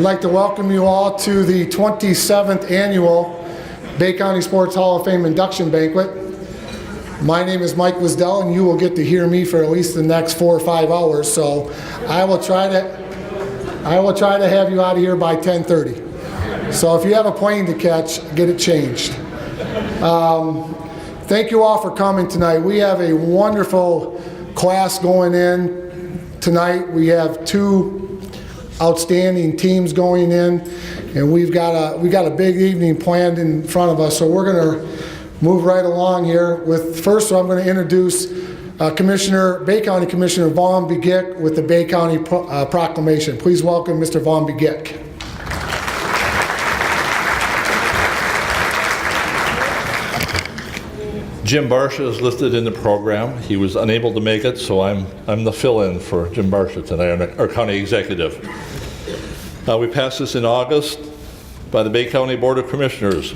I'd like to welcome you all to the 27th annual Bay County Sports Hall of Fame Induction Banquet. My name is Mike Wiest, and you will get to hear me for at least the next 4 or 5 hours, so I will try to have you out of here by 10:30. So if you have a plane to catch, get it changed. Thank you all for coming tonight. We have a wonderful class going in tonight. We have 2 outstanding teams going in, and we got a big evening planned in front of us. So we're going to move right along here. First, I'm going to introduce Bay County Commissioner Vaughn Begic with the Bay County proclamation. Please welcome Mr. Vaughn Begic. Jim Barsha is listed in the program. He was unable to make it, so I'm the fill-in for Jim Barsha tonight, our county executive. We passed this in August by the Bay County Board of Commissioners.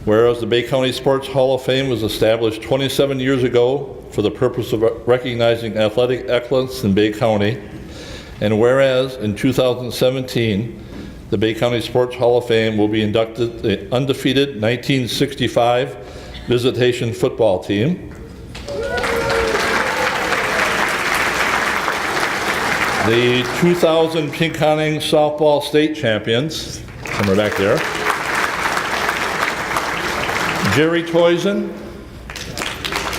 Whereas the Bay County Sports Hall of Fame was established 27 years ago for the purpose of recognizing athletic excellence in Bay County, and whereas in 2017 the Bay County Sports Hall of Fame will be inducted the undefeated 1965 Visitation football team, the 2000 Pinconning softball state champions, somewhere back there, Jerry Toisan,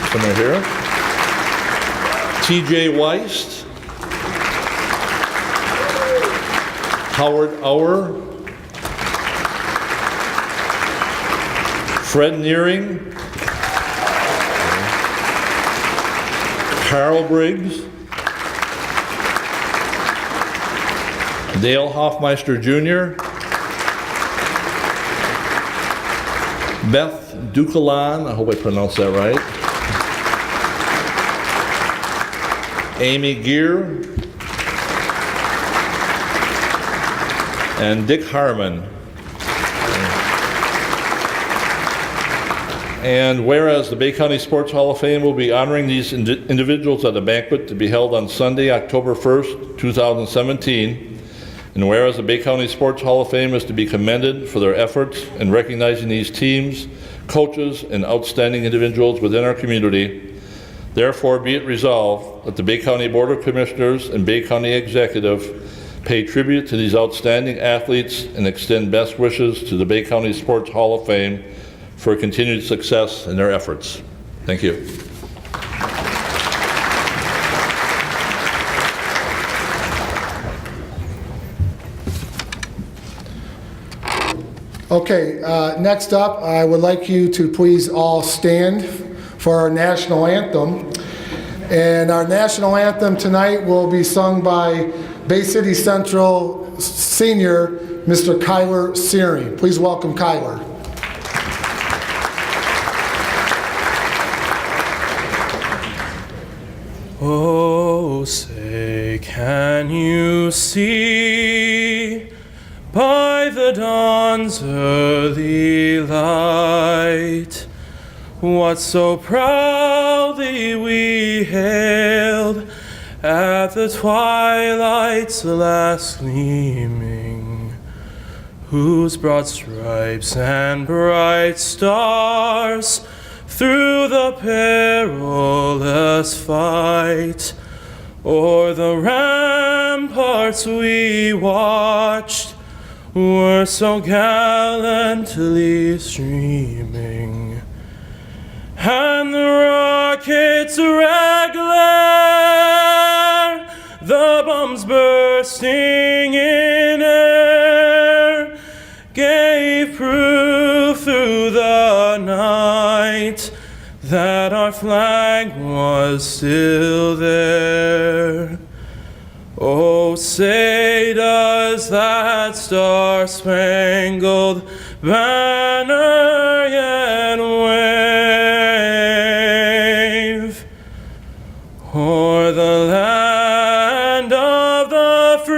somewhere here, TJ Wiest, Howard Auer, Fred Nearing, Carl Briggs, Dale Hofmeister Jr., Beth Dukelon, I hope I pronounced that right, Amy Gear, and Dick Harmon. And whereas the Bay County Sports Hall of Fame will be honoring these individuals at a banquet to be held on Sunday, October 1st, 2017, and whereas the Bay County Sports Hall of Fame is to be commended for their efforts in recognizing these teams, coaches, and outstanding individuals within our community, therefore be it resolved that the Bay County Board of Commissioners and Bay County Executive pay tribute to these outstanding athletes and extend best wishes to the Bay County Sports Hall of Fame for continued success in their efforts. Thank you. Okay, next up, I would like you to please all stand for our national anthem. And our national anthem tonight will be sung by Bay City Central Senior, Mr. Kyler Searing. Please welcome Kyler. Oh, say, can you see by the dawn's early light what so proudly we hailed at the twilight's last gleaming, whose broad stripes and bright stars through the perilous fight o'er the ramparts we watched were so gallantly streaming, and the rockets regular, the bombs bursting in air, gave proof through the night that our flag was still there. Oh, say does that star-spangled banner yet wave o'er the land of the free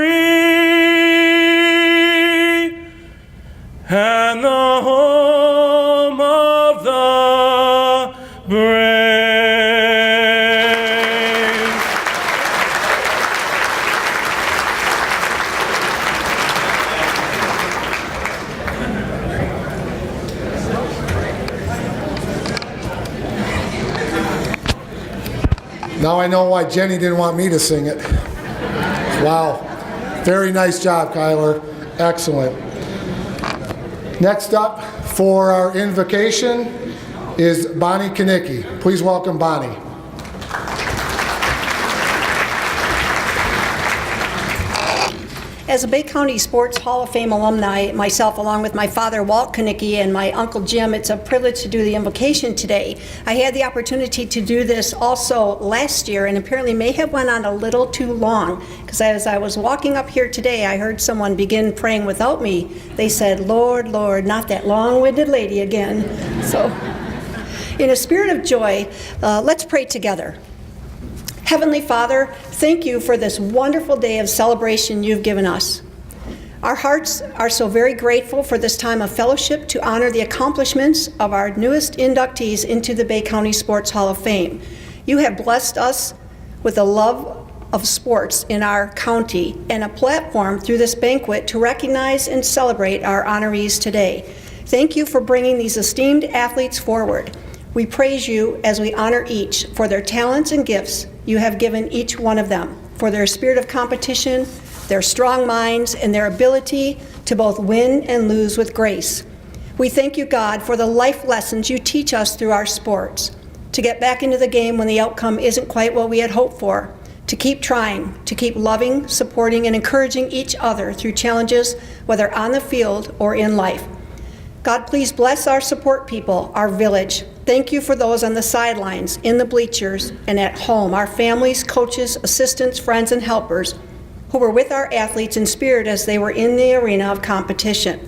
and the home of the brave? Now I know why Jenny didn't want me to sing it. Wow. Very nice job, Kyler. Excellent. Next up for our invocation is Bonnie Kanicki. Please welcome Bonnie. As a Bay County Sports Hall of Fame alumni, myself along with my father Walt Kanicki and my uncle Jim, it's a privilege to do the invocation today. I had the opportunity to do this also last year and apparently may have went on a little too long, because as I was walking up here today, I heard someone begin praying without me. They said, "Lord, Lord, not that long-winded lady again." So in a spirit of joy, let's pray together. Heavenly Father, thank you for this wonderful day of celebration you've given us. Our hearts are so very grateful for this time of fellowship to honor the accomplishments of our newest inductees into the Bay County Sports Hall of Fame. You have blessed us with a love of sports in our county and a platform through this banquet to recognize and celebrate our honorees today. Thank you for bringing these esteemed athletes forward. We praise you as we honor each for their talents and gifts you have given each one of them, for their spirit of competition, their strong minds, and their ability to both win and lose with grace. We thank you, God, for the life lessons you teach us through our sports, to get back into the game when the outcome isn't quite what we had hoped for, to keep trying, to keep loving, supporting, and encouraging each other through challenges, whether on the field or in life. God, please bless our support people, our village. Thank you for those on the sidelines, in the bleachers, and at home, our families, coaches, assistants, friends, and helpers who were with our athletes in spirit as they were in the arena of competition.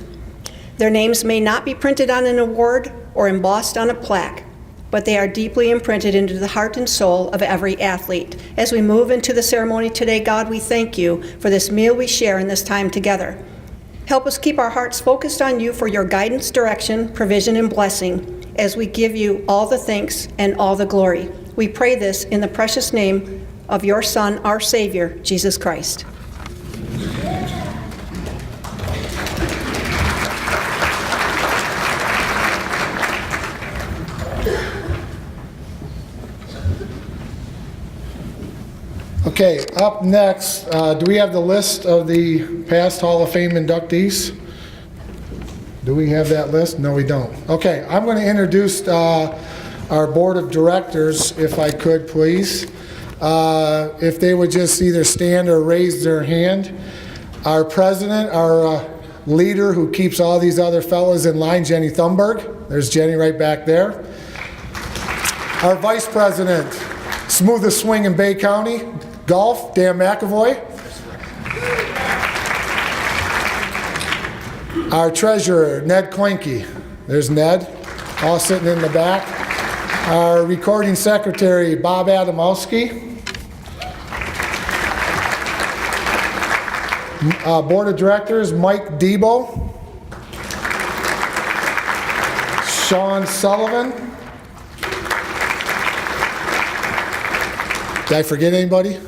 Their names may not be printed on an award or embossed on a plaque, but they are deeply imprinted into the heart and soul of every athlete. As we move into the ceremony today, God, we thank you for this meal we share in this time together. Help us keep our hearts focused on you for your guidance, direction, provision, and blessing as we give you all the thanks and all the glory. We pray this in the precious name of your Son, our Savior, Jesus Christ. Okay, up next, do we have the list of the past Hall of Fame inductees? Do we have that list? No, we don't. Okay, I'm going to introduce our board of directors, if I could, please. If they would just either stand or raise their hand. Our president, our leader who keeps all these other fellows in line, Jenny Thunberg. There's Jenny right back there. Our vice president, smoothest swing in Bay County, golf, Dan McAvoy. Our treasurer, Ned Klinke. There's Ned, all sitting in the back. Our recording secretary, Bob Adamowski. Board of directors, Mike Debo. Sean Sullivan. Did I forget anybody?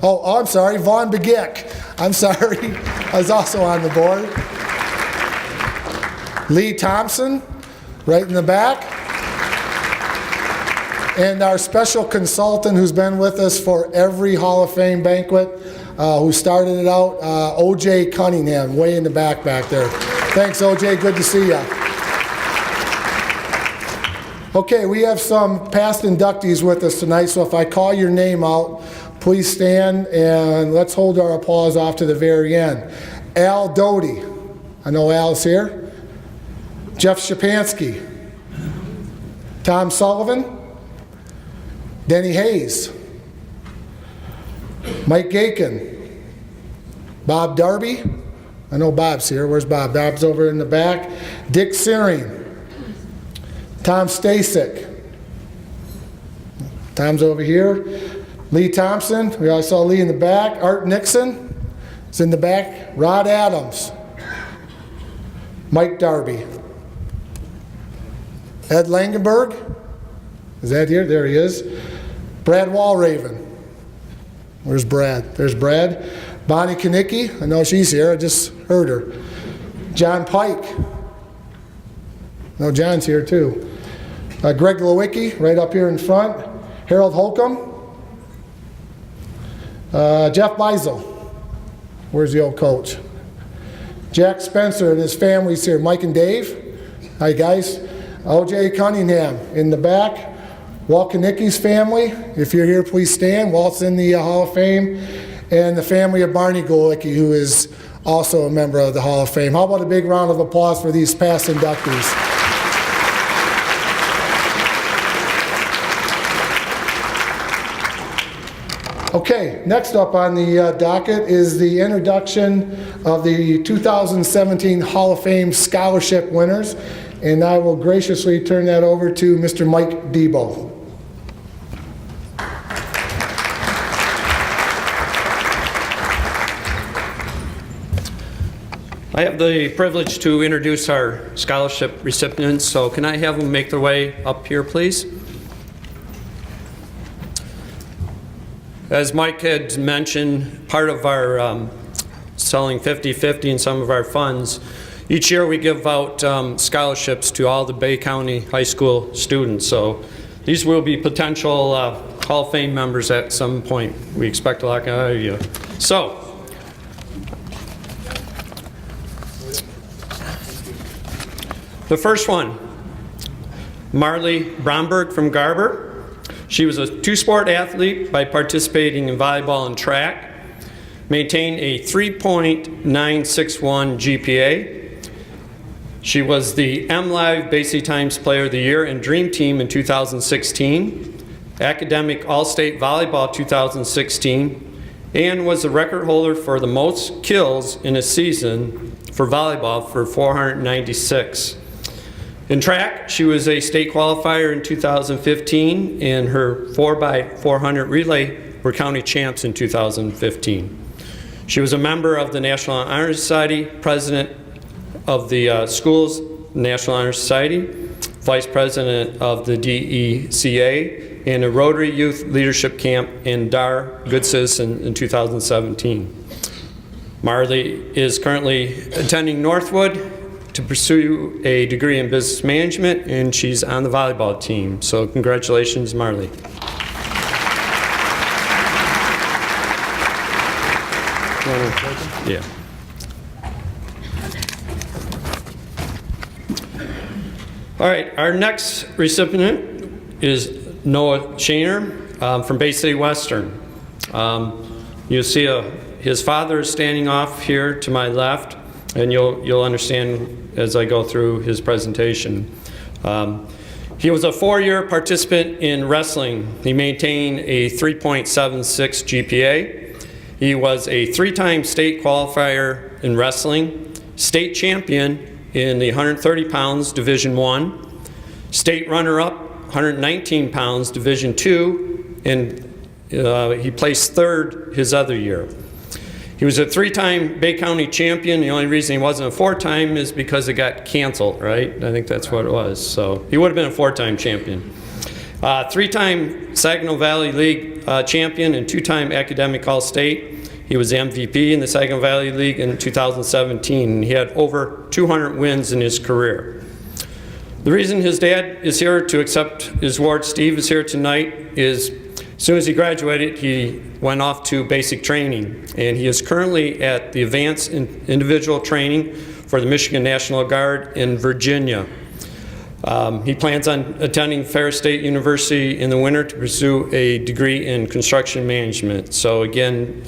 Oh, I'm sorry, Vaughn Begic. I'm sorry, I was also on the board. Lee Thompson, right in the back. And our special consultant who's been with us for every Hall of Fame banquet, who started it out, O.J. Cunningham, way in the back there. Thanks, O.J., good to see you. Okay, we have some past inductees with us tonight, so if I call your name out, please stand and let's hold our applause off to the very end. Al Doty, I know Al's here. Jeff Shapansky. Tom Sullivan. Denny Hayes. Mike Gakin. Bob Darby. I know Bob's here. Where's Bob? Bob's over in the back. Dick Searing. Tom Stasek. Tom's over here. Lee Thompson. We all saw Lee in the back. Art Nixon is in the back. Rod Adams. Mike Darby. Ed Langenberg. Is that here? There he is. Brad Walraven. Where's Brad? There's Brad. Bonnie Kanicki. I know she's here. I just heard her. John Pike. No, John's here too. Greg Lewicki, right up here in front. Harold Holcomb. Jeff Beisel. Where's the old coach? Jack Spencer and his family's here. Mike and Dave. Hi, guys. O.J. Cunningham in the back. Walt Kanicki's family. If you're here, please stand. Walt's in the Hall of Fame. And the family of Barney Golicki, who is also a member of the Hall of Fame. How about a big round of applause for these past inductees? Okay, next up on the docket is the introduction of the 2017 Hall of Fame scholarship winners, and I will graciously turn that over to Mr. Mike Debo. I have the privilege to introduce our scholarship recipients, so can I have them make their way up here, please? As Mike had mentioned, part of our selling 50/50 in some of our funds, each year we give out scholarships to all the Bay County High School students. So these will be potential Hall of Fame members at some point. We expect a lot out of you. So, the first one, Marley Bromberg from Garber. She was a two-sport athlete by participating in volleyball and track, maintained a 3.961 GPA. She was the MLive Basic Times Player of the Year and Dream Team in 2016, Academic All-State Volleyball 2016, and was the record holder for the most kills in a season for volleyball for 496. In track, she was a state qualifier in 2015, and her 4x400 relay were county champs in 2015. She was a member of the National Honor Society, president of the school's National Honor Society, vice president of the DECA, and a Rotary Youth Leadership Camp in Dar Good Citizen in 2017. Marley is currently attending Northwood to pursue a degree in business management, and she's on the volleyball team. So congratulations, Marley. Yeah. All right, our next recipient is Noah Shaner from Bay City Western. You'll see his father is standing off here to my left, and you'll understand as I go through his presentation. He was a 4-year participant in wrestling. He maintained a 3.76 GPA. He was a 3-time state qualifier in wrestling, state champion in the 130 pounds Division I, state runner-up 119 pounds Division II, and he placed 3rd his other year. He was a 3-time Bay County champion. The only reason he wasn't a 4-time is because it got canceled, right? I think that's what it was. So he would have been a 4-time champion. 3-time Saginaw Valley League champion and 2-time Academic All-State. He was the MVP in the Saginaw Valley League in 2017. And he had over 200 wins in his career. The reason his dad is here to accept his award, Steve is here tonight, is as soon as he graduated, he went off to basic training, and he is currently at the advanced individual training for the Michigan National Guard in Virginia. He plans on attending Ferris State University in the winter to pursue a degree in construction management. So again,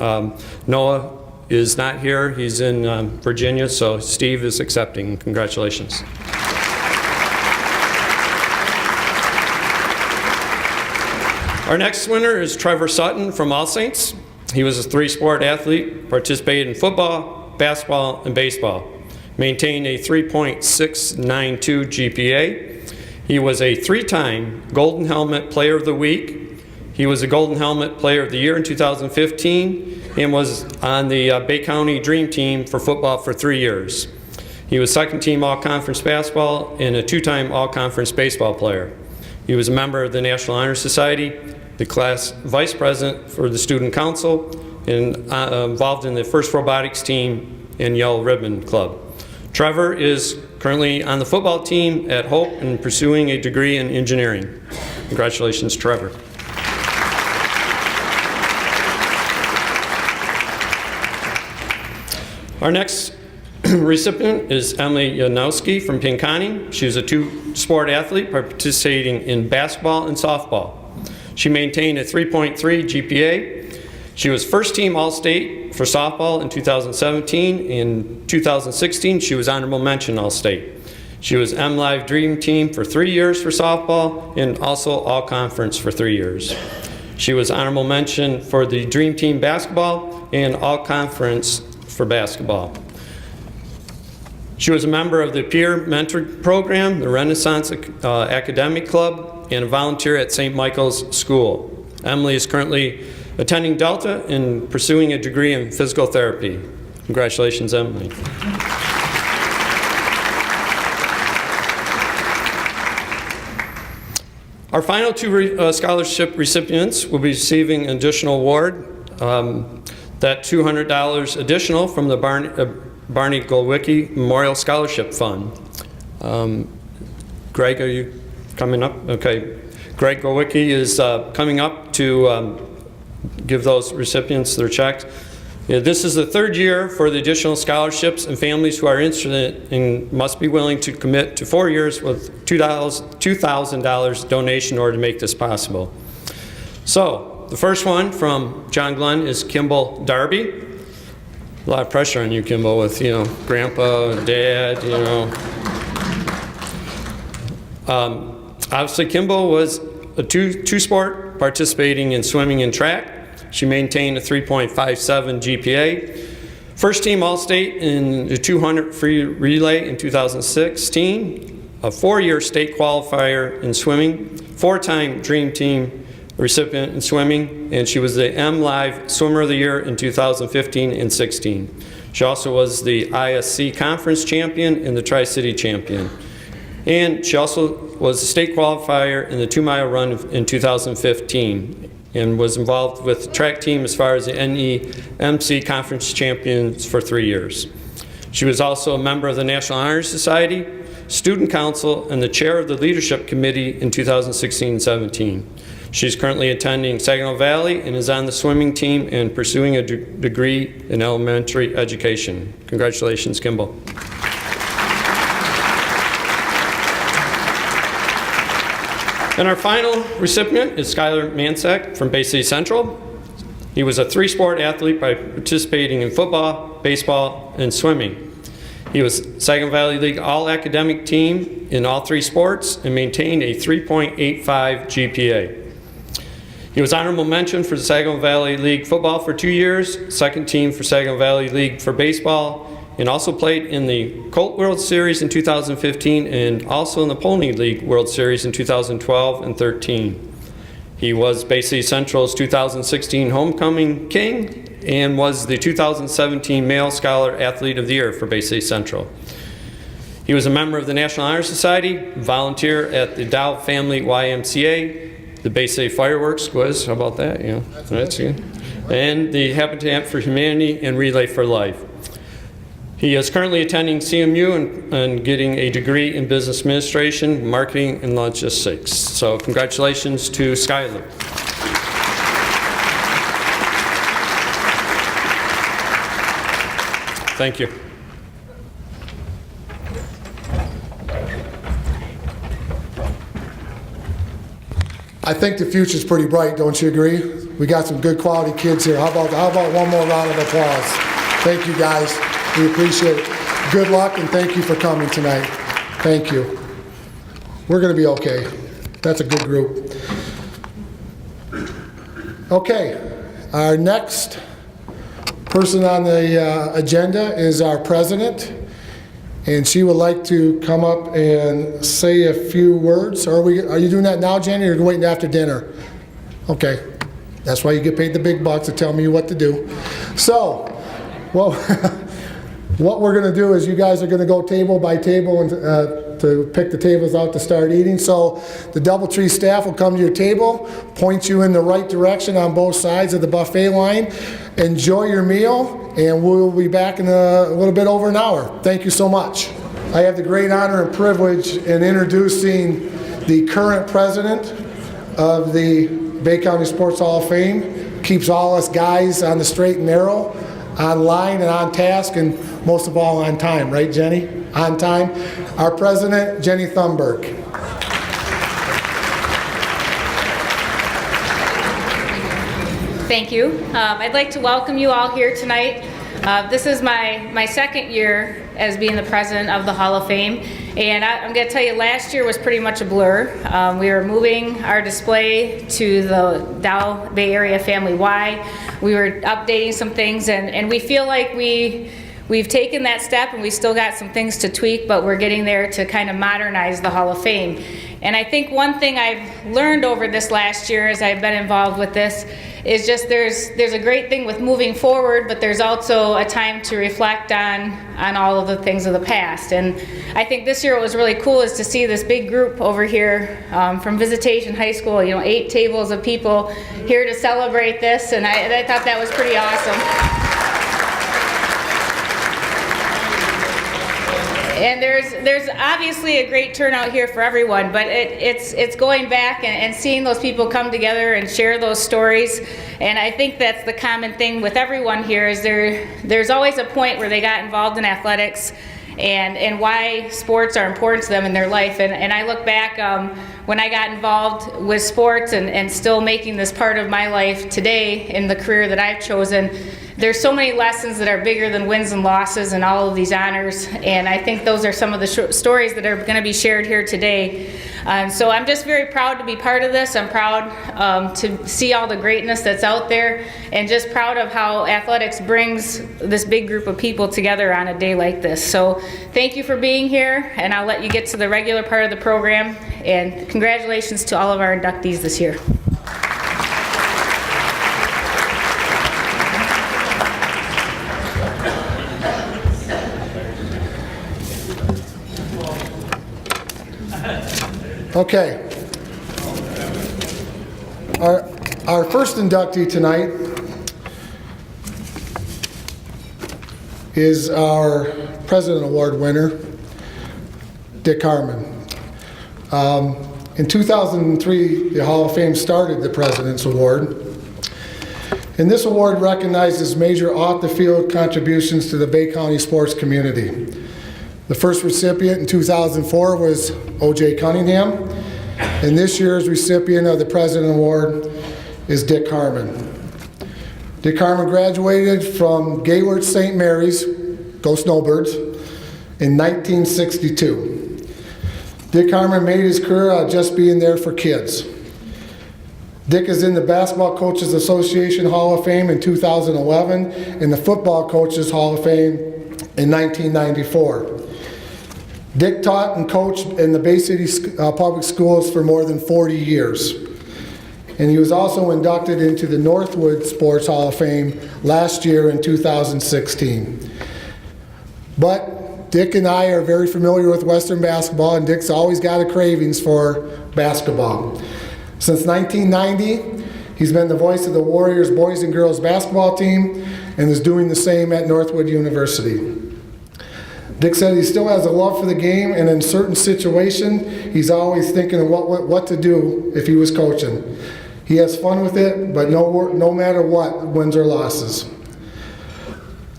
Noah is not here. He's in Virginia, so Steve is accepting. Congratulations. Our next winner is Trevor Sutton from All Saints. He was a 3-sport athlete, participated in football, basketball, and baseball. Maintained a 3.692 GPA. He was a 3-time Golden Helmet Player of the Week. He was a Golden Helmet Player of the Year in 2015 and was on the Bay County Dream Team for football for 3 years. He was 2nd team All-Conference basketball and a 2-time All-Conference baseball player. He was a member of the National Honor Society, the class vice president for the student council, and involved in the first robotics team and Yellow Ribbon Club. Trevor is currently on the football team at Hope and pursuing a degree in engineering. Congratulations, Trevor. Our next recipient is Emily Janowski from Pinconning. She was a two-sport athlete participating in basketball and softball. She maintained a 3.3 GPA. She was first team All-State for softball in 2017. In 2016, she was honorable mention All-State. She was M-Live Dream Team for 3 years for softball and also All-Conference for 3 years. She was honorable mention for the Dream Team basketball and All-Conference for basketball. She was a member of the Peer Mentor Program, the Renaissance Academic Club, and a volunteer at St. Michael's School. Emily is currently attending Delta and pursuing a degree in physical therapy. Congratulations, Emily. Our final two scholarship recipients will be receiving an additional award, that $200 additional from the Barney Golwicki Memorial Scholarship Fund. Greg, are you coming up? Okay. Greg Golwicki is coming up to give those recipients their checks. This is the third year for the additional scholarships, and families who are interested and must be willing to commit to 4 years with $2,000 donation in order to make this possible. So the first one from John Glenn is Kimball Darby. A lot of pressure on you, Kimball, with grandpa and dad, Obviously, Kimball was a two-sport participating in swimming and track. She maintained a 3.57 GPA. First team All-State in the 200 free relay in 2016. A 4-year state qualifier in swimming. 4-time Dream Team recipient in swimming. And she was the M-Live Swimmer of the Year in 2015 and 16. She also was the ISC Conference Champion and the Tri-City Champion. And she also was a state qualifier in the 2-mile run in 2015 and was involved with the track team as far as the NEMC Conference Champions for 3 years. She was also a member of the National Honor Society, Student Council, and the chair of the Leadership Committee in 2016-17. She's currently attending Saginaw Valley and is on the swimming team and pursuing a degree in elementary education. Congratulations, Kimball. And our final recipient is Skylar Mansak from Bay City Central. He was a 3-sport athlete by participating in football, baseball, and swimming. He was Saginaw Valley League All-Academic Team in all 3 sports and maintained a 3.85 GPA. He was honorable mention for the Saginaw Valley League football for 2 years, second team for Saginaw Valley League for baseball, and also played in the Colt World Series in 2015 and also in the Pony League World Series in 2012 and 13. He was Bay City Central's 2016 Homecoming King and was the 2017 Male Scholar Athlete of the Year for Bay City Central. He was a member of the National Honor Society, volunteer at the Dow Family YMCA, the Bay City Fireworks Quiz, how about that? That's good. And the Habitat for Humanity and Relay for Life. He is currently attending CMU and getting a degree in business administration, marketing, and logistics. So congratulations to Skylar. Thank you. I think the future's pretty bright, don't you agree? We got some good quality kids here. How about one more round of applause? Thank you, guys. We appreciate it. Good luck, and thank you for coming tonight. Thank you. We're going to be okay. That's a good group. Okay, our next person on the agenda is our president, and she would like to come up and say a few words. Are you doing that now, Jenny, or are you waiting after dinner? Okay, that's why you get paid the big bucks to tell me what to do. So, well, what we're going to do is you guys are going to go table by table and to pick the tables out to start eating. So the Doubletree staff will come to your table, point you in the right direction on both sides of the buffet line. Enjoy your meal, and we'll be back in a little bit over an hour. Thank you so much. I have the great honor and privilege in introducing the current president of the Bay County Sports Hall of Fame. Keeps all us guys on the straight and narrow. online and on task, and most of all on time, right, Jenny? On time. Our president, Jenny Thunberg. Thank you. I'd like to welcome you all here tonight. This is my second year as being the president of the Hall of Fame, and I'm going to tell you, last year was pretty much a blur. We were moving our display to the Dow Bay Area Family Y. We were updating some things, and we feel like we've taken that step, and we still got some things to tweak, but we're getting there to kind of modernize the Hall of Fame. And I think one thing I've learned over this last year as I've been involved with this is just there's a great thing with moving forward, but there's also a time to reflect on all of the things of the past. And I think this year what was really cool is to see this big group over here from Visitation High School, 8 tables of people here to celebrate this, and I thought that was pretty awesome. And there's obviously a great turnout here for everyone, but it's going back and seeing those people come together and share those stories. And I think that's the common thing with everyone here is there's always a point where they got involved in athletics and why sports are important to them in their life. And I look back when I got involved with sports and still making this part of my life today in the career that I've chosen. There's so many lessons that are bigger than wins and losses and all of these honors, and I think those are some of the stories that are going to be shared here today. So I'm just very proud to be part of this. I'm proud to see all the greatness that's out there, and just proud of how athletics brings this big group of people together on a day like this. So thank you for being here, and I'll let you get to the regular part of the program, and congratulations to all of our inductees this year. Okay. Our first inductee tonight is our President Award winner, Dick Harmon. In 2003, the Hall of Fame started the President's Award. And this award recognizes major off-the-field contributions to the Bay County sports community. The first recipient in 2004 was O.J. Cunningham, and this year's recipient of the President Award is Dick Harmon. Dick Harmon graduated from Gaylord St. Mary's, go Snowbirds, in 1962. Dick Harmon made his career out of just being there for kids. Dick is in the Basketball Coaches Association Hall of Fame in 2011 and the Football Coaches Hall of Fame in 1994. Dick taught and coached in the Bay City Public Schools for more than 40 years. And he was also inducted into the Northwood Sports Hall of Fame last year in 2016. But Dick and I are very familiar with Western basketball, and Dick's always got a cravings for basketball. Since 1990, he's been the voice of the Warriors boys and girls basketball team and is doing the same at Northwood University. Dick said he still has a love for the game, and in certain situations, he's always thinking of what to do if he was coaching. He has fun with it, but no matter what, wins or losses.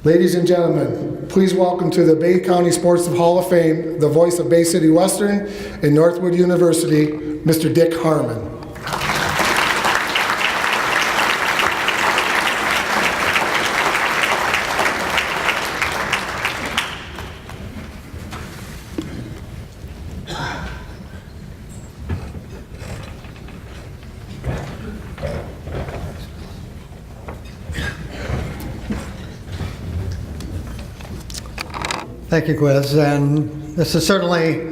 Ladies and gentlemen, please welcome to the Bay County Sports Hall of Fame, the voice of Bay City Western and Northwood University, Mr. Dick Harmon. Thank you, Quiz, and this is certainly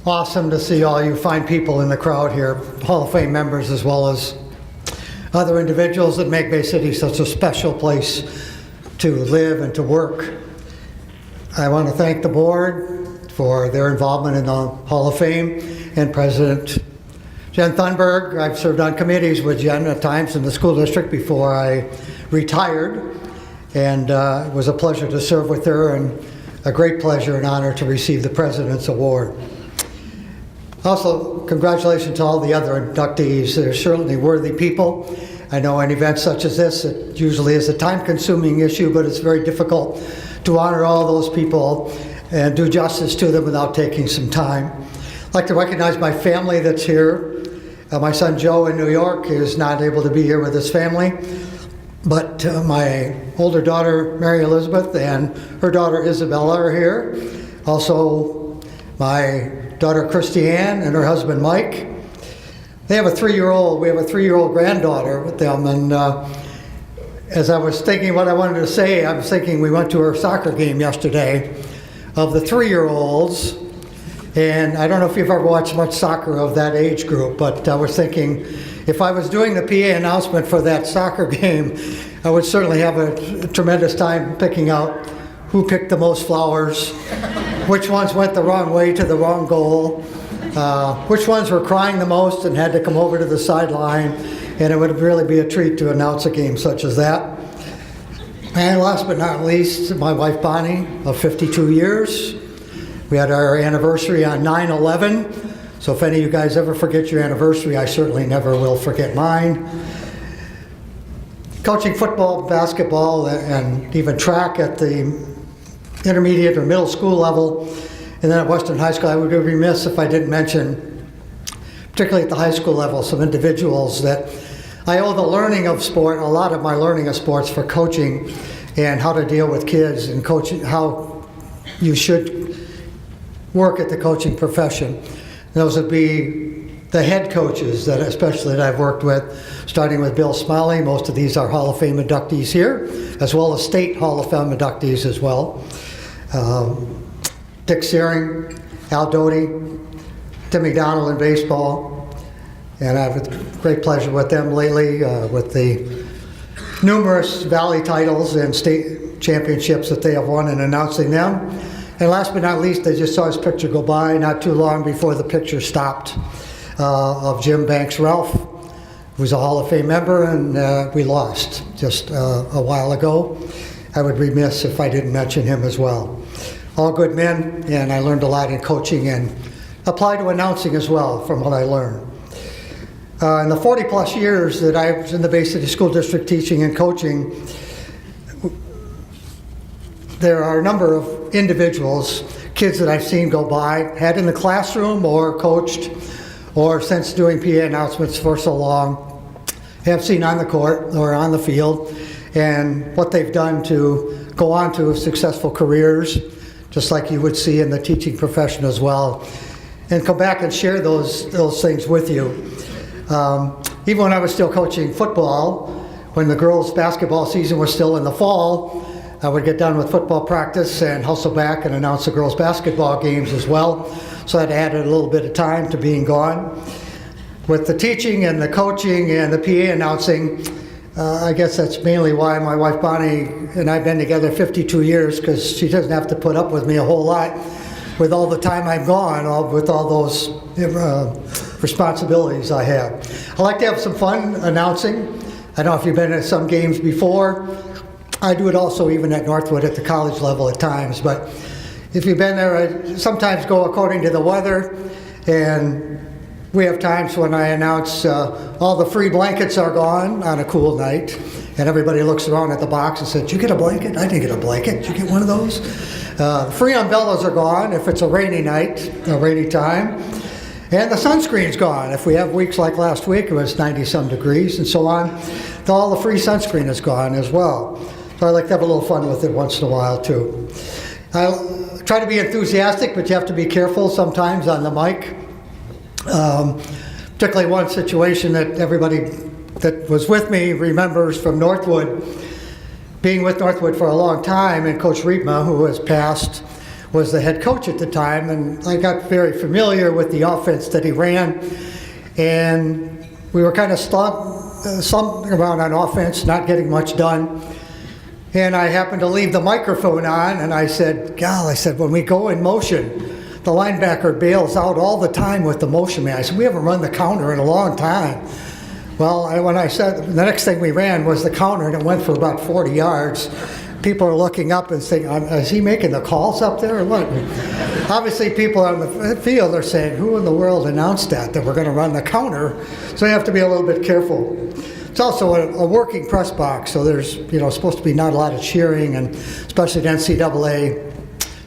awesome to see all you fine people in the crowd here, Hall of Fame members as well as other individuals that make Bay City such a special place to live and to work. I want to thank the board for their involvement in the Hall of Fame and President Jen Thunberg. I've served on committees with Jen at times in the school district before I retired, and it was a pleasure to serve with her and a great pleasure and honor to receive the President's Award. Also, congratulations to all the other inductees. They're certainly worthy people, I know in events such as this, it usually is a time-consuming issue, but it's very difficult to honor all those people and do justice to them without taking some time. I'd like to recognize my family that's here. My son Joe in New York is not able to be here with his family, but my older daughter Mary Elizabeth and her daughter Isabella are here. Also, my daughter Christiane and her husband Mike. They have a 3-year-old. We have a 3-year-old granddaughter with them, and as I was thinking what I wanted to say, I was thinking we went to our soccer game yesterday of the 3-year-olds, and I don't know if you've ever watched much soccer of that age group, but I was thinking if I was doing the PA announcement for that soccer game, I would certainly have a tremendous time picking out who picked the most flowers, which ones went the wrong way to the wrong goal, which ones were crying the most and had to come over to the sideline, and it would really be a treat to announce a game such as that. And last but not least, my wife Bonnie of 52 years. We had our anniversary on 9/11, so if any of you guys ever forget your anniversary, I certainly never will forget mine. Coaching football, basketball, and even track at the intermediate or middle school level, and then at Western High School, I would be remiss if I didn't mention, particularly at the high school level, some individuals that I owe the learning of sport, a lot of my learning of sports for coaching and how to deal with kids and coaching, how you should work at the coaching profession. And those would be the head coaches that especially that I've worked with, starting with Bill Smiley. Most of these are Hall of Fame inductees here, as well as State Hall of Fame inductees as well. Dick Searing, Al Doty, Tim McDonald in baseball, and I've had great pleasure with them lately with the numerous Valley titles and state championships that they have won and announcing them. And last but not least, I just saw his picture go by not too long before the picture stopped of Jim Banks Ralph, who was a Hall of Fame member, and we lost just a while ago. I would be remiss if I didn't mention him as well. All good men, and I learned a lot in coaching and applied to announcing as well from what I learned. In the 40 plus years that I was in the Bay City School District teaching and coaching, there are a number of individuals, kids that I've seen go by, had in the classroom or coached, or since doing PA announcements for so long, have seen on the court or on the field, and what they've done to go on to successful careers, just like you would see in the teaching profession as well, and come back and share those things with you. Even when I was still coaching football, when the girls' basketball season was still in the fall, I would get done with football practice and hustle back and announce the girls' basketball games as well. So that added a little bit of time to being gone. With the teaching and the coaching and the PA announcing, I guess that's mainly why my wife Bonnie and I've been together 52 years, because she doesn't have to put up with me a whole lot with all the time I'm gone, with all those responsibilities I have. I like to have some fun announcing. I don't know if you've been at some games before. I do it also even at Northwood at the college level at times, but if you've been there, I sometimes go according to the weather, and we have times when I announce all the free blankets are gone on a cool night, and everybody looks around at the box and says, "Did you get a blanket?" "I didn't get a blanket." "Did you get one of those?" Free umbrellas are gone if it's a rainy night, a rainy time. And the sunscreen's gone. If we have weeks like last week, it was 90-some degrees and so on, all the free sunscreen is gone as well. So I like to have a little fun with it once in a while too. I try to be enthusiastic, but you have to be careful sometimes on the mic. Particularly one situation that everybody that was with me remembers from Northwood, being with Northwood for a long time, and Coach Riepma, who has passed, was the head coach at the time, and I got very familiar with the offense that he ran, and we were kind of slumping around on offense, not getting much done. And I happened to leave the microphone on, and I said, "Gal," I said, "when we go in motion, the linebacker bails out all the time with the motion man." I said, "We haven't run the counter in a long time." Well, when I said, the next thing we ran was the counter, and it went for about 40 yards. People are looking up and saying, "Is he making the calls up there or what?" Obviously, people on the field are saying, "Who in the world announced that we're going to run the counter?" So you have to be a little bit careful. it's also a working press box, so there's, supposed to be not a lot of cheering, and especially the NCAA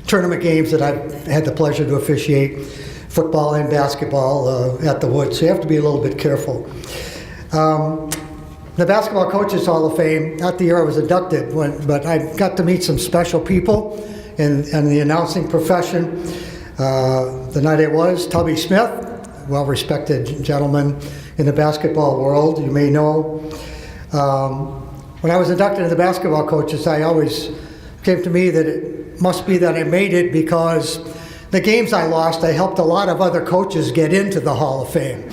tournament games that I've had the pleasure to officiate, football and basketball at the Woods, so you have to be a little bit careful. The Basketball Coaches Hall of Fame, not the year I was inducted, but I got to meet some special people in the announcing profession. The night it was, Tubby Smith, well-respected gentleman in the basketball world, you may know. When I was inducted into the basketball coaches, I always came to me that it must be that I made it because the games I lost, I helped a lot of other coaches get into the Hall of Fame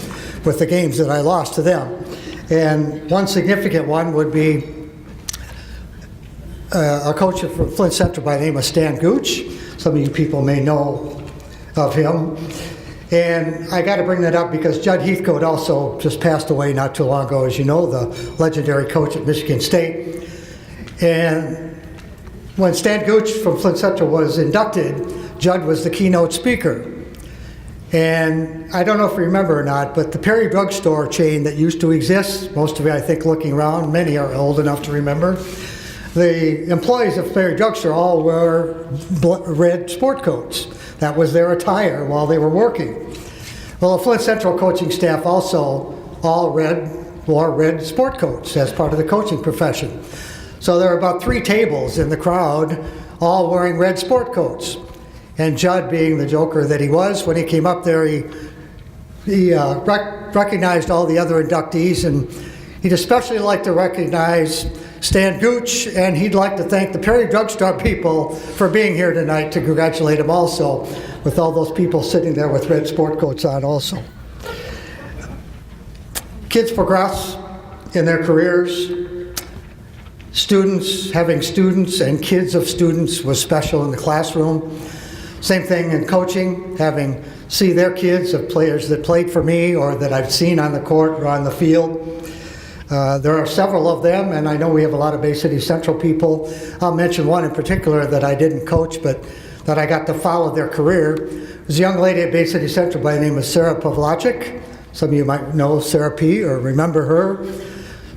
with the games that I lost to them. And one significant one would be a coach from Flint Central by the name of Stan Gooch. Some of you people may know of him. And I got to bring that up because Judd Heathcote also just passed away not too long ago, as you know, the legendary coach at Michigan State. And when Stan Gooch from Flint Central was inducted, Judd was the keynote speaker. And I don't know if you remember or not, but the Perry drugstore chain that used to exist, most of you I think looking around, many are old enough to remember, the employees of Perry drugstore all wore red sport coats. That was their attire while they were working. Well, the Flint Central coaching staff also all wore red sport coats as part of the coaching profession. So there were about 3 tables in the crowd all wearing red sport coats. And Judd, being the joker that he was, when he came up there, he recognized all the other inductees, and he'd especially like to recognize Stan Gooch, and he'd like to thank the Perry Drugstore people for being here tonight to congratulate him also, with all those people sitting there with red sport coats on also. Kids progress in their careers. Having students and kids of students was special in the classroom. Same thing in coaching, see their kids of players that played for me or that I've seen on the court or on the field. There are several of them, and I know we have a lot of Bay City Central people. I'll mention one in particular that I didn't coach, but that I got to follow their career. There's a young lady at Bay City Central by the name of Sarah Pavlacek. Some of you might know Sarah P. or remember her.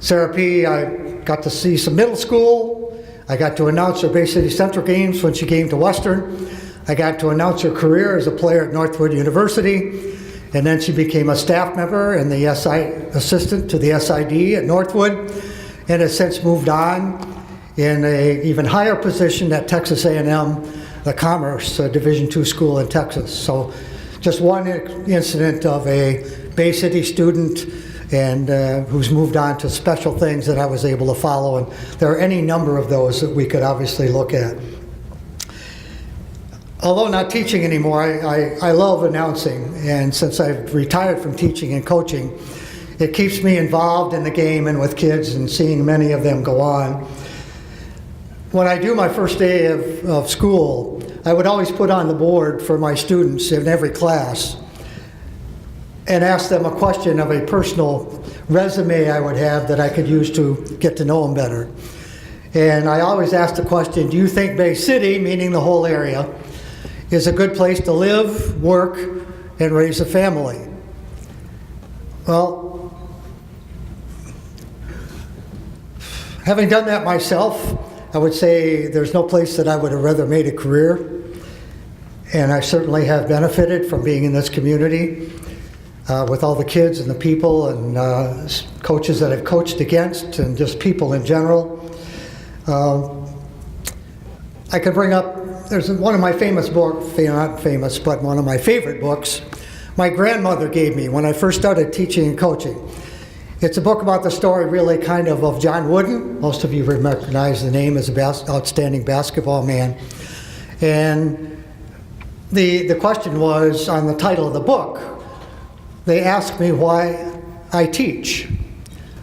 Sarah P., I got to see some middle school. I got to announce her Bay City Central games when she came to Western. I got to announce her career as a player at Northwood University, and then she became a staff member and the assistant to the SID at Northwood, and has since moved on in an even higher position at Texas A&M, the Commerce Division II school in Texas. So just one incident of a Bay City student and who's moved on to special things that I was able to follow, and there are any number of those that we could obviously look at. Although not teaching anymore, I love announcing, and since I've retired from teaching and coaching, it keeps me involved in the game and with kids and seeing many of them go on. When I do my first day of school, I would always put on the board for my students in every class and ask them a question of a personal resume I would have that I could use to get to know them better. And I always ask the question, do you think Bay City, meaning the whole area, is a good place to live, work, and raise a family? Well, having done that myself, I would say there's no place that I would have rather made a career, and I certainly have benefited from being in this community with all the kids and the people and coaches that I've coached against and just people in general. I could bring up, there's one of my famous books, not famous, but one of my favorite books, my grandmother gave me when I first started teaching and coaching. It's a book about the story really kind of John Wooden. Most of you recognize the name as an outstanding basketball man. And the question was on the title of the book. They asked me why I teach.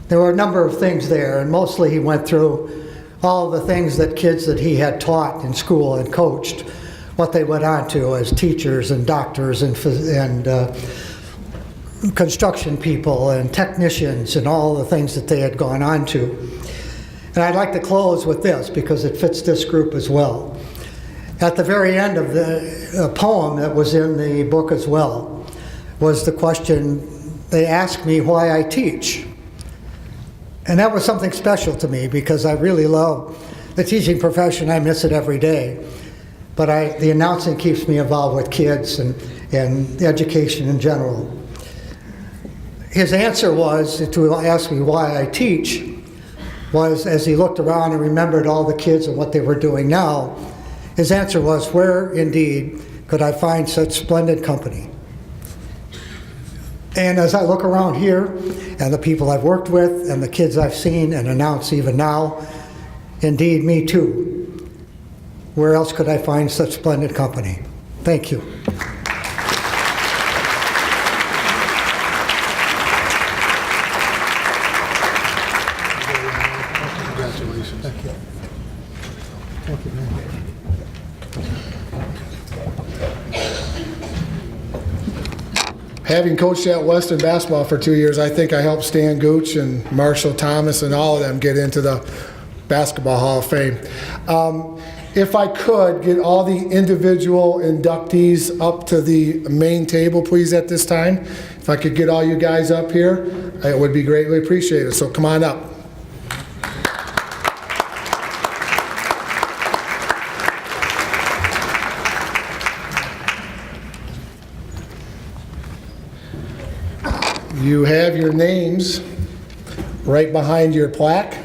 There were a number of things there, and mostly he went through all the things that kids that he had taught in school and coached, what they went on to as teachers and doctors and construction people and technicians and all the things that they had gone on to. And I'd like to close with this because it fits this group as well. At the very end of the poem that was in the book as well was the question, they asked me why I teach. And that was something special to me because I really love the teaching profession. I miss it every day. But the announcing keeps me involved with kids and education in general. His answer was, to ask me why I teach, was as he looked around and remembered all the kids and what they were doing now, his answer was, where indeed could I find such splendid company? And as I look around here, and the people I've worked with, and the kids I've seen and announce even now, indeed, me too. Where else could I find such splendid company? Thank you. Congratulations. Thank you. Thank you, man. Having coached at Western basketball for 2 years, I think I helped Stan Gooch and Marshall Thomas and all of them get into the Basketball Hall of Fame. If I could get all the individual inductees up to the main table, please, at this time. If I could get all you guys up here, it would be greatly appreciated. So come on up. You have your names right behind your plaque.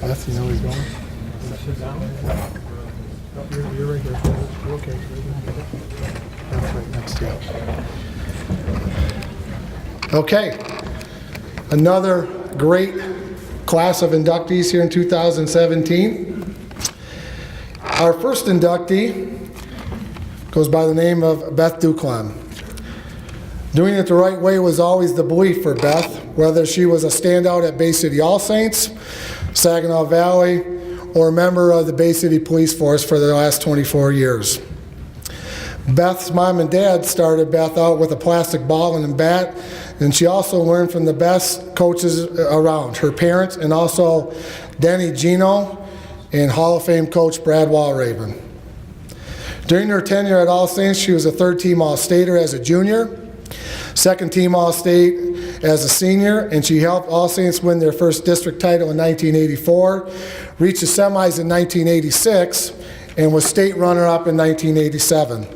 Beth, you know where he's going? Sit down. You're right here. You're okay. That's right next to you. Okay. Another great class of inductees here in 2017. Our first inductee goes by the name of Beth Dukelon. Doing it the right way was always the belief for Beth, whether she was a standout at Bay City All Saints, Saginaw Valley, or a member of the Bay City Police Force for the last 24 years. Beth's mom and dad started Beth out with a plastic ball and a bat, and she also learned from the best coaches around, her parents, and also Denny Gino and Hall of Fame coach Brad Walraven. During her tenure at All Saints, she was a third-team All-Stater as a junior, second-team All-State as a senior, and she helped All Saints win their first district title in 1984, reach the semis in 1986, and was state runner-up in 1987.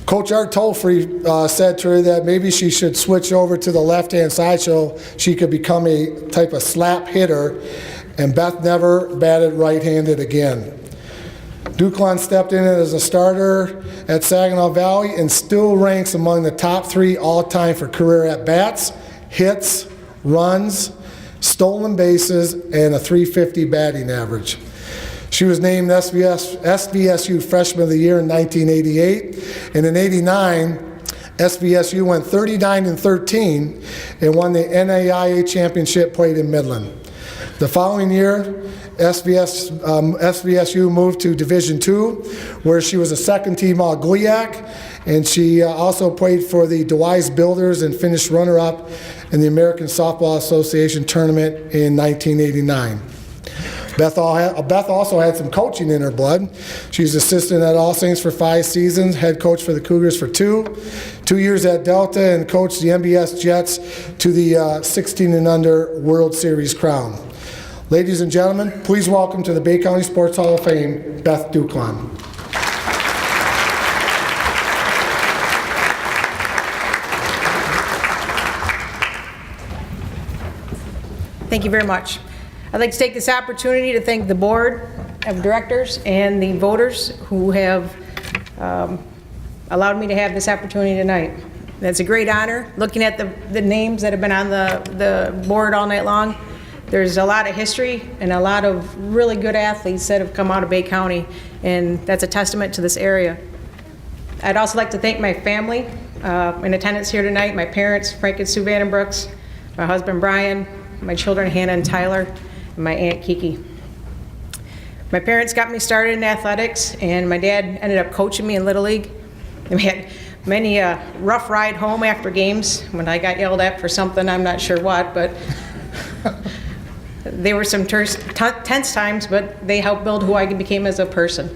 Coach Art Tolfrey said to her that maybe she should switch over to the left-hand side so she could become a type of slap hitter, and Beth never batted right-handed again. Dukelon stepped in as a starter at Saginaw Valley and still ranks among the top 3 all-time for career at-bats, hits, runs, stolen bases, and a .350 batting average. She was named SVSU Freshman of the Year in 1988, and in '89, SVSU went 39-13 and won the NAIA championship played in Midland. The following year, SVSU moved to Division II, where she was a second-team All-GLIAC, and she also played for the DeWise Builders and finished runner-up in the American Softball Association tournament in 1989. Beth also had some coaching in her blood. She was assistant at All Saints for 5 seasons, head coach for the Cougars for 2 years at Delta, and coached the MBS Jets to the 16 and under World Series crown. Ladies and gentlemen, please welcome to the Bay County Sports Hall of Fame, Beth Dukelon. Thank you very much. I'd like to take this opportunity to thank the board of directors and the voters who have allowed me to have this opportunity tonight. That's a great honor. Looking at the names that have been on the board all night long, there's a lot of history and a lot of really good athletes that have come out of Bay County, and that's a testament to this area. I'd also like to thank my family in attendance here tonight, my parents, Frank and Sue Vandenbrooks, my husband Brian, my children Hannah and Tyler, and my Aunt Kiki. My parents got me started in athletics, and my dad ended up coaching me in Little League. And many a rough ride home after games when I got yelled at for something, I'm not sure what, but they were some tense times, but they helped build who I became as a person.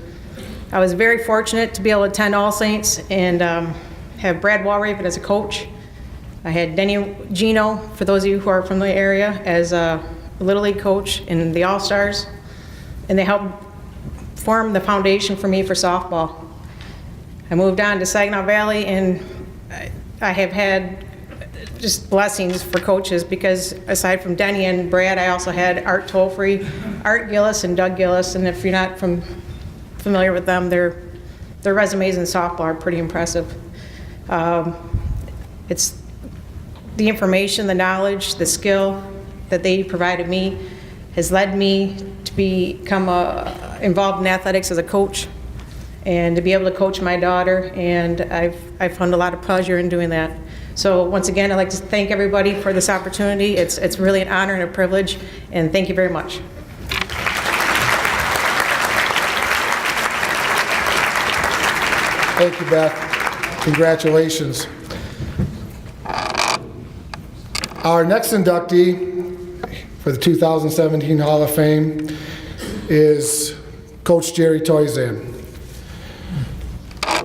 I was very fortunate to be able to attend All Saints and have Brad Walraven as a coach. I had Denny Gino, for those of you who are from the area, as a Little League coach in the All-Stars, and they helped form the foundation for me for softball. I moved on to Saginaw Valley, and I have had just blessings for coaches, because aside from Denny and Brad, I also had Art Tolfrey, Art Gillis, and Doug Gillis, and if you're not familiar with them, their resumes in softball are pretty impressive. It's the information, the knowledge, the skill that they provided me has led me to become involved in athletics as a coach and to be able to coach my daughter, and I've found a lot of pleasure in doing that. So once again, I'd like to thank everybody for this opportunity. It's really an honor and a privilege, and thank you very much. Thank you, Beth. Congratulations. Our next inductee for the 2017 Hall of Fame is Coach Jerry Toisan.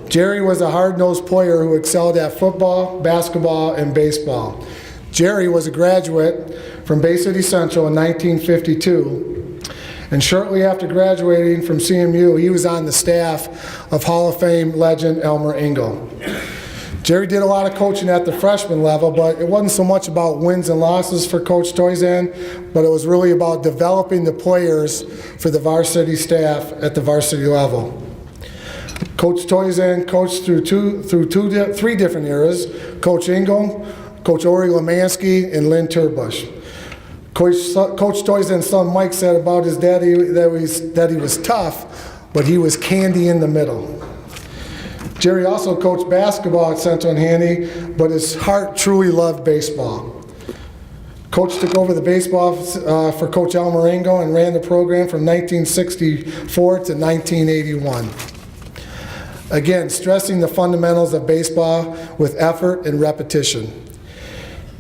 Jerry was a hard-nosed player who excelled at football, basketball, and baseball. Jerry was a graduate from Bay City Central in 1952, and shortly after graduating from CMU, he was on the staff of Hall of Fame legend Elmer Engel. Jerry did a lot of coaching at the freshman level, but it wasn't so much about wins and losses for Coach Toisan, but it was really about developing the players for the varsity staff at the varsity level. Coach Toisan coached through three different eras: Coach Engel, Coach Ori Lemansky, and Lynn Turbush. Coach Toisan's son Mike said about his daddy that he was tough, but he was candy in the middle. Jerry also coached basketball at Central and Handy, but his heart truly loved baseball. Coach took over the baseball for Coach Elmer Engel and ran the program from 1964 to 1981. Again, stressing the fundamentals of baseball with effort and repetition.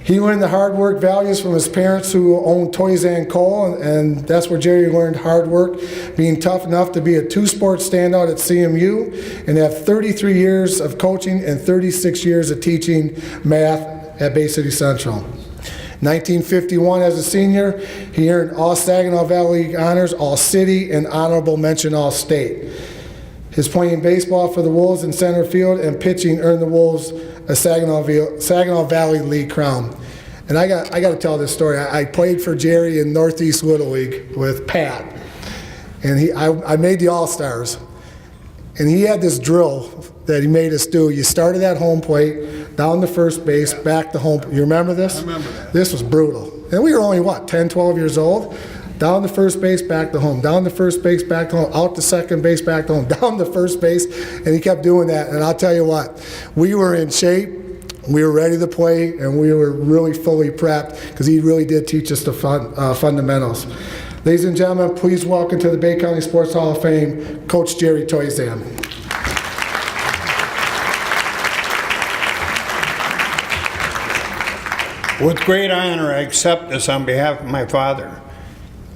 He learned the hard work values from his parents who owned Toisan Coal, and that's where Jerry learned hard work, being tough enough to be a two-sport standout at CMU and have 33 years of coaching and 36 years of teaching math at Bay City Central. 1951, as a senior, he earned all Saginaw Valley League honors, all city, and honorable mention all state. His playing baseball for the Wolves in center field and pitching earned the Wolves a Saginaw Valley League crown. And I got to tell this story. I played for Jerry in Northeast Little League with Pat, and I made the All-Stars. And he had this drill that he made us do. You started at home plate, down to first base, back to home. You remember this? I remember that. This was brutal. And we were only, 10, 12 years old? Down to first base, back to home. Down to first base, back to home. Out to second base, back to home. Down to first base. And he kept doing that. And I'll tell you what, we were in shape. We were ready to play, and we were really fully prepped because he really did teach us the fundamentals. Ladies and gentlemen, please welcome to the Bay County Sports Hall of Fame, Coach Jerry Toisan. With great honor, I accept this on behalf of my father.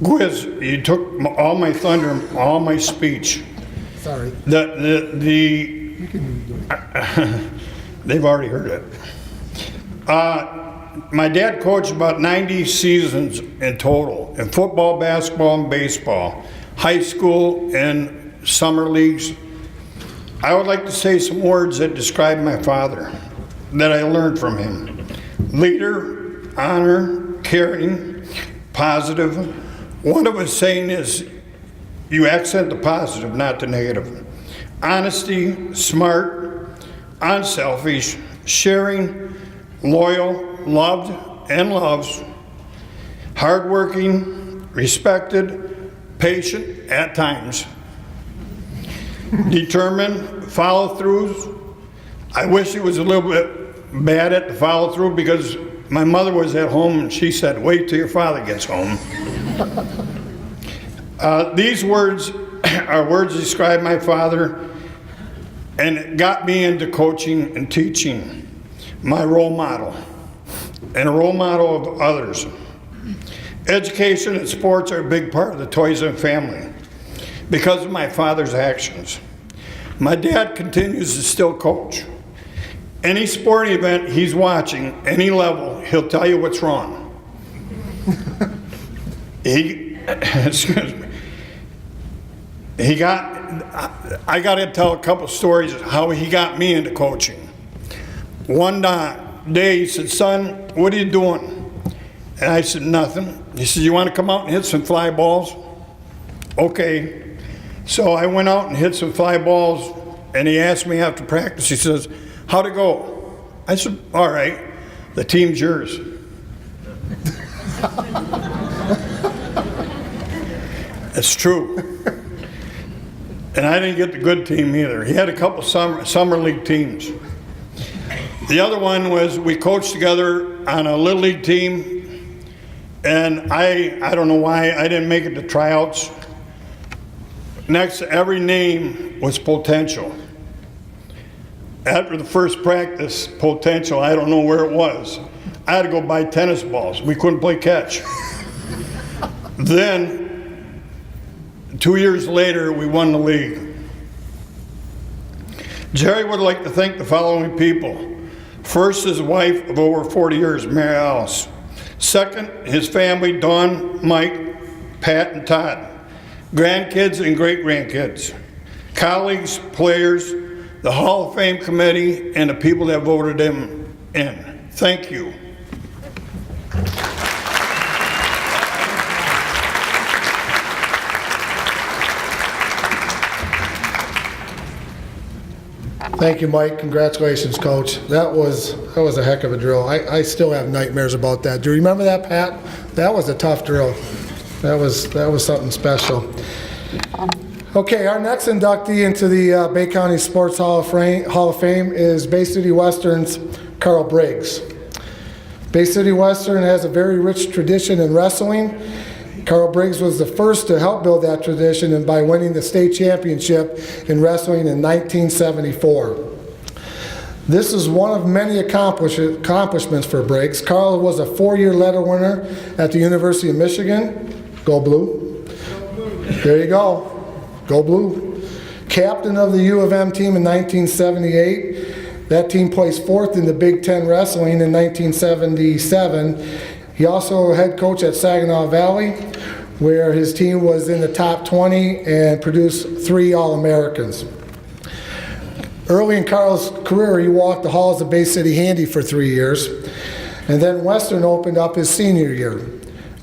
Quiz, you took all my thunder, all my speech. Sorry. They've already heard it. My dad coached about 90 seasons in total, in football, basketball, and baseball, high school and summer leagues. I would like to say some words that describe my father, that I learned from him. Leader, honor, caring, positive. One of his saying is, you accent the positive, not the negative. Honesty, smart, unselfish, sharing, loyal, loved and loves, hardworking, respected, patient at times, determined, follow-throughs. I wish he was a little bit bad at the follow-through because my mother was at home and she said, wait till your father gets home. These words are words that describe my father and it got me into coaching and teaching. My role model, and a role model of others. Education and sports are a big part of the Toisan family because of my father's actions. My dad continues to still coach. Any sporting event he's watching, any level, he'll tell you what's wrong. Excuse me. I got to tell a couple stories of how he got me into coaching. One day he said, "Son, what are you doing?" And I said, "Nothing." He said, "You want to come out and hit some fly balls?" Okay. So I went out and hit some fly balls, and he asked me after practice, he says, "How'd it go?" I said, "All right, the team's yours." It's true. And I didn't get the good team either. He had a couple summer league teams. The other one was we coached together on a little league team, and I don't know why I didn't make it to tryouts. Next to every name was potential. After the first practice, potential, I don't know where it was. I had to go buy tennis balls. We couldn't play catch. Then, 2 years later, we won the league. Jerry would like to thank the following people. First, his wife of over 40 years, Mary Alice. Second, his family, Dawn, Mike, Pat, and Todd. Grandkids and great-grandkids. Colleagues, players, the Hall of Fame committee, and the people that voted him in. Thank you. Thank you, Mike. Congratulations, Coach. That was a heck of a drill. I still have nightmares about that. Do you remember that, Pat? That was a tough drill. That was something special. Okay, our next inductee into the Bay County Sports Hall of Fame is Bay City Western's Carl Briggs. Bay City Western has a very rich tradition in wrestling. Carl Briggs was the first to help build that tradition, and by winning the state championship in wrestling in 1974. This is one of many accomplishments for Briggs. Carl was a 4-year letter winner at the University of Michigan. Go Blue. There you go. Go Blue. Captain of the U of M team in 1978. That team placed 4th in the Big Ten Wrestling in 1977. He also head coach at Saginaw Valley, where his team was in the top 20 and produced 3 All-Americans. Early in Carl's career, he walked the halls of Bay City Handy for 3 years, and then Western opened up his senior year.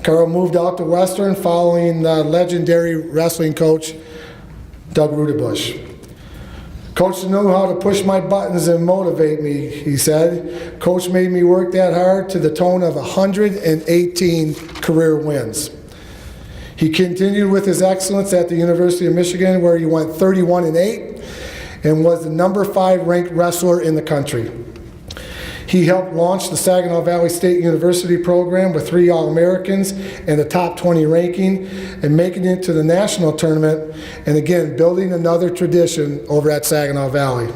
Carl moved out to Western following the legendary wrestling coach, Doug Rudebush. Coach knew how to push my buttons and motivate me, he said. Coach made me work that hard to the tone of 118 career wins. He continued with his excellence at the University of Michigan, where he went 31-8 and was the number 5 ranked wrestler in the country. He helped launch the Saginaw Valley State University program with 3 All-Americans and the top 20 ranking, and making it to the national tournament, and again, building another tradition over at Saginaw Valley.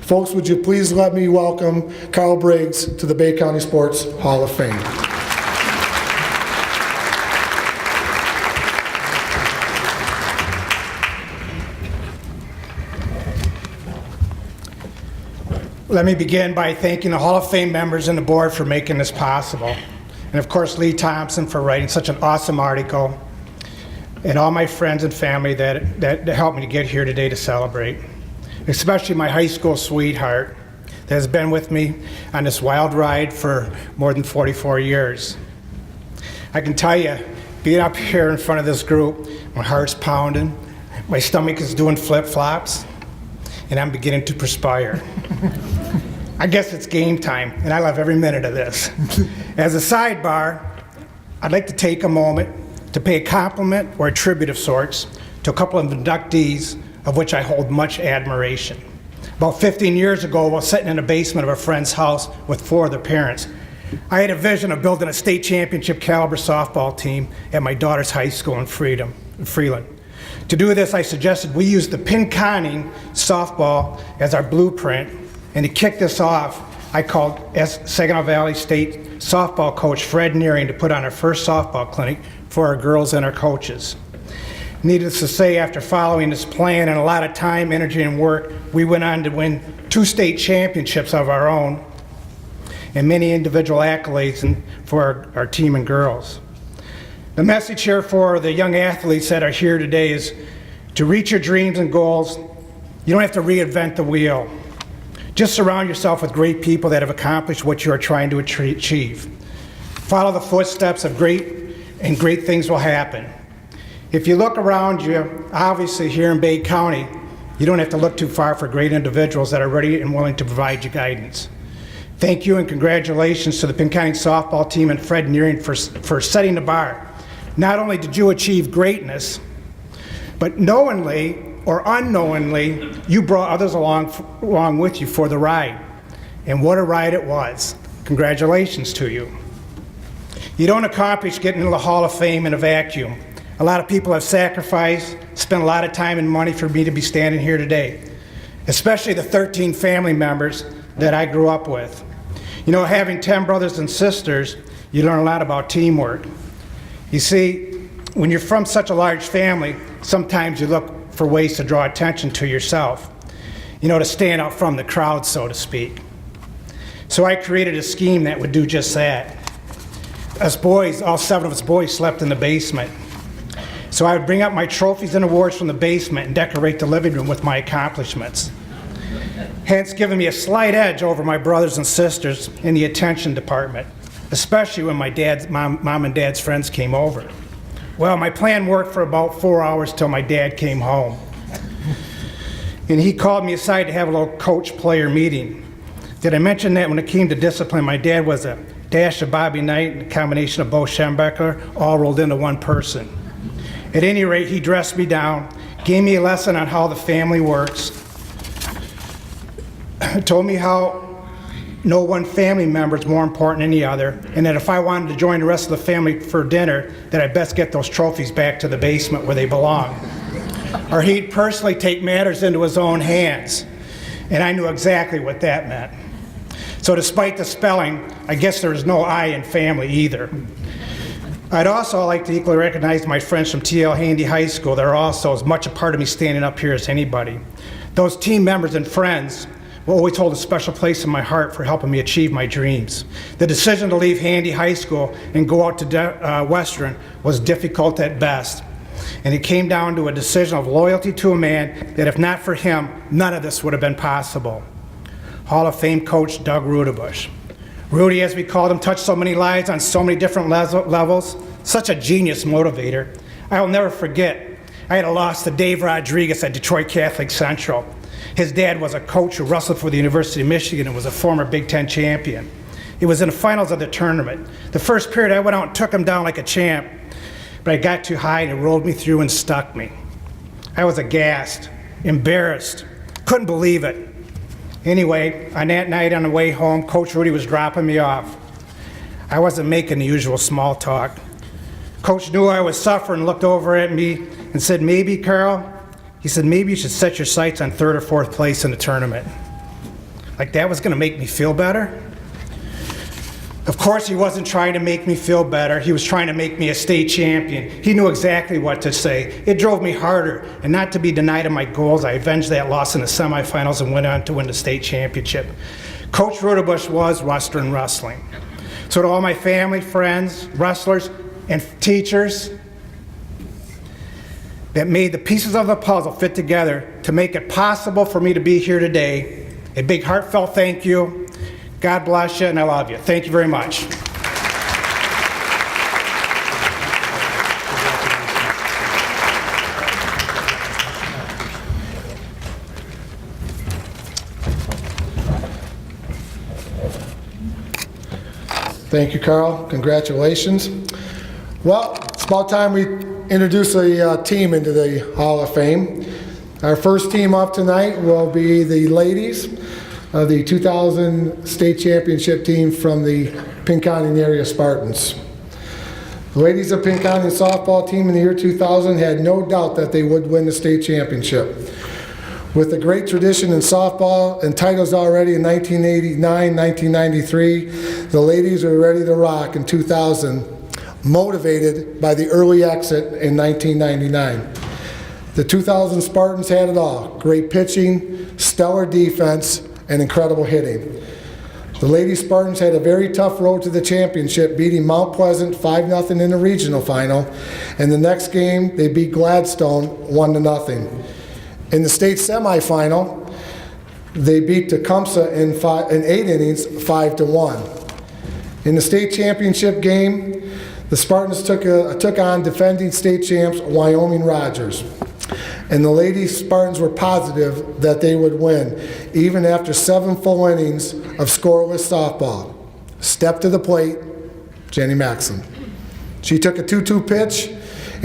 Folks, would you please let me welcome Carl Briggs to the Bay County Sports Hall of Fame. Let me begin by thanking the Hall of Fame members and the board for making this possible. And of course, Lee Thompson for writing such an awesome article, and all my friends and family that helped me to get here today to celebrate. Especially my high school sweetheart that has been with me on this wild ride for more than 44 years. I can tell you, being up here in front of this group, my heart's pounding, my stomach is doing flip-flops, and I'm beginning to perspire. I guess it's game time, and I love every minute of this. As a sidebar, I'd like to take a moment to pay a compliment or a tribute of sorts to a couple of inductees of which I hold much admiration. About 15 years ago, while sitting in the basement of a friend's house with 4 of their parents, I had a vision of building a state championship caliber softball team at my daughter's high school in Freeland. To do this, I suggested we use the Pinconning softball as our blueprint, and to kick this off, I called Saginaw Valley State softball coach Fred Nearing to put on our first softball clinic for our girls and our coaches. Needless to say, after following this plan and a lot of time, energy, and work, we went on to win 2 state championships of our own and many individual accolades for our team and girls. The message here for the young athletes that are here today is to reach your dreams and goals, you don't have to reinvent the wheel. Just surround yourself with great people that have accomplished what you are trying to achieve. Follow the footsteps of great things will happen. If you look around you, obviously here in Bay County, you don't have to look too far for great individuals that are ready and willing to provide you guidance. Thank you and congratulations to the Pinconning softball team and Fred Nearing for setting the bar. Not only did you achieve greatness, but knowingly or unknowingly, you brought others along with you for the ride. And what a ride it was. Congratulations to you. You don't accomplish getting into the Hall of Fame in a vacuum. A lot of people have sacrificed, spent a lot of time and money for me to be standing here today, especially the 13 family members that I grew up with. You know, having 10 brothers and sisters, you learn a lot about teamwork. You see, when you're from such a large family, sometimes you look for ways to draw attention to yourself, you know, to stand out from the crowd, so to speak. So I created a scheme that would do just that. Us boys, all 7 of us boys, slept in the basement. So I would bring up my trophies and awards from the basement and decorate the living room with my accomplishments, hence giving me a slight edge over my brothers and sisters in the attention department, especially when my mom and dad's friends came over. Well, my plan worked for about 4 hours till my dad came home. And he called me aside to have a little coach-player meeting. Did I mention that when it came to discipline, my dad was a dash of Bobby Knight and a combination of Bo Schembecker, all rolled into one person. At any rate, he dressed me down, gave me a lesson on how the family works, told me how no one family member is more important than the other, and that if I wanted to join the rest of the family for dinner, that I'd best get those trophies back to the basement where they belong. Or he'd personally take matters into his own hands. And I knew exactly what that meant. So despite the spelling, I guess there is no I in family either. I'd also like to equally recognize my friends from T.L. Handy High School that are also as much a part of me standing up here as anybody. Those team members and friends will always hold a special place in my heart for helping me achieve my dreams. The decision to leave Handy High School and go out to Western was difficult at best. And it came down to a decision of loyalty to a man that if not for him, none of this would have been possible. Hall of Fame coach Doug Rudebush. Rudy, as we called him, touched so many lives on so many different levels. Such a genius motivator. I will never forget, I had a loss to Dave Rodriguez at Detroit Catholic Central. His dad was a coach who wrestled for the University of Michigan and was a former Big Ten champion. It was in the finals of the tournament. The first period, I went out and took him down like a champ, but I got too high and it rolled me through and stuck me. I was aghast, embarrassed, couldn't believe it. Anyway, on that night on the way home, Coach Rudy was dropping me off. I wasn't making the usual small talk. Coach knew I was suffering, looked over at me and said, "Maybe, Carl," he said, "maybe you should set your sights on 3rd or 4th place in the tournament." Like that was gonna make me feel better? Of course he wasn't trying to make me feel better. He was trying to make me a state champion. He knew exactly what to say. It drove me harder, and not to be denied of my goals, I avenged that loss in the semifinals and went on to win the state championship. Coach Rudebush was Western wrestling. So to all my family, friends, wrestlers, and teachers that made the pieces of the puzzle fit together to make it possible for me to be here today, a big heartfelt thank you. God bless you, and I love you. Thank you very much. Thank you, Carl. Congratulations. Well, it's about time we introduce a team into the Hall of Fame. Our first team up tonight will be the ladies of the 2000 state championship team from the Pinconning area Spartans. The ladies of Pinconning softball team in the year 2000 had no doubt that they would win the state championship. With a great tradition in softball and titles already in 1989, 1993, the ladies were ready to rock in 2000, motivated by the early exit in 1999. The 2000 Spartans had it all: great pitching, stellar defense, and incredible hitting. The Lady Spartans had a very tough road to the championship, beating Mount Pleasant 5-0 in the regional final, and the next game they beat Gladstone 1-0. In the state semifinal, they beat Tecumseh in 8 innings 5-1. In the state championship game, the Spartans took on defending state champs Wyoming Rogers. And the Lady Spartans were positive that they would win, even after 7 full innings of scoreless softball. Step to the plate, Jenny Maxson. She took a 2-2 pitch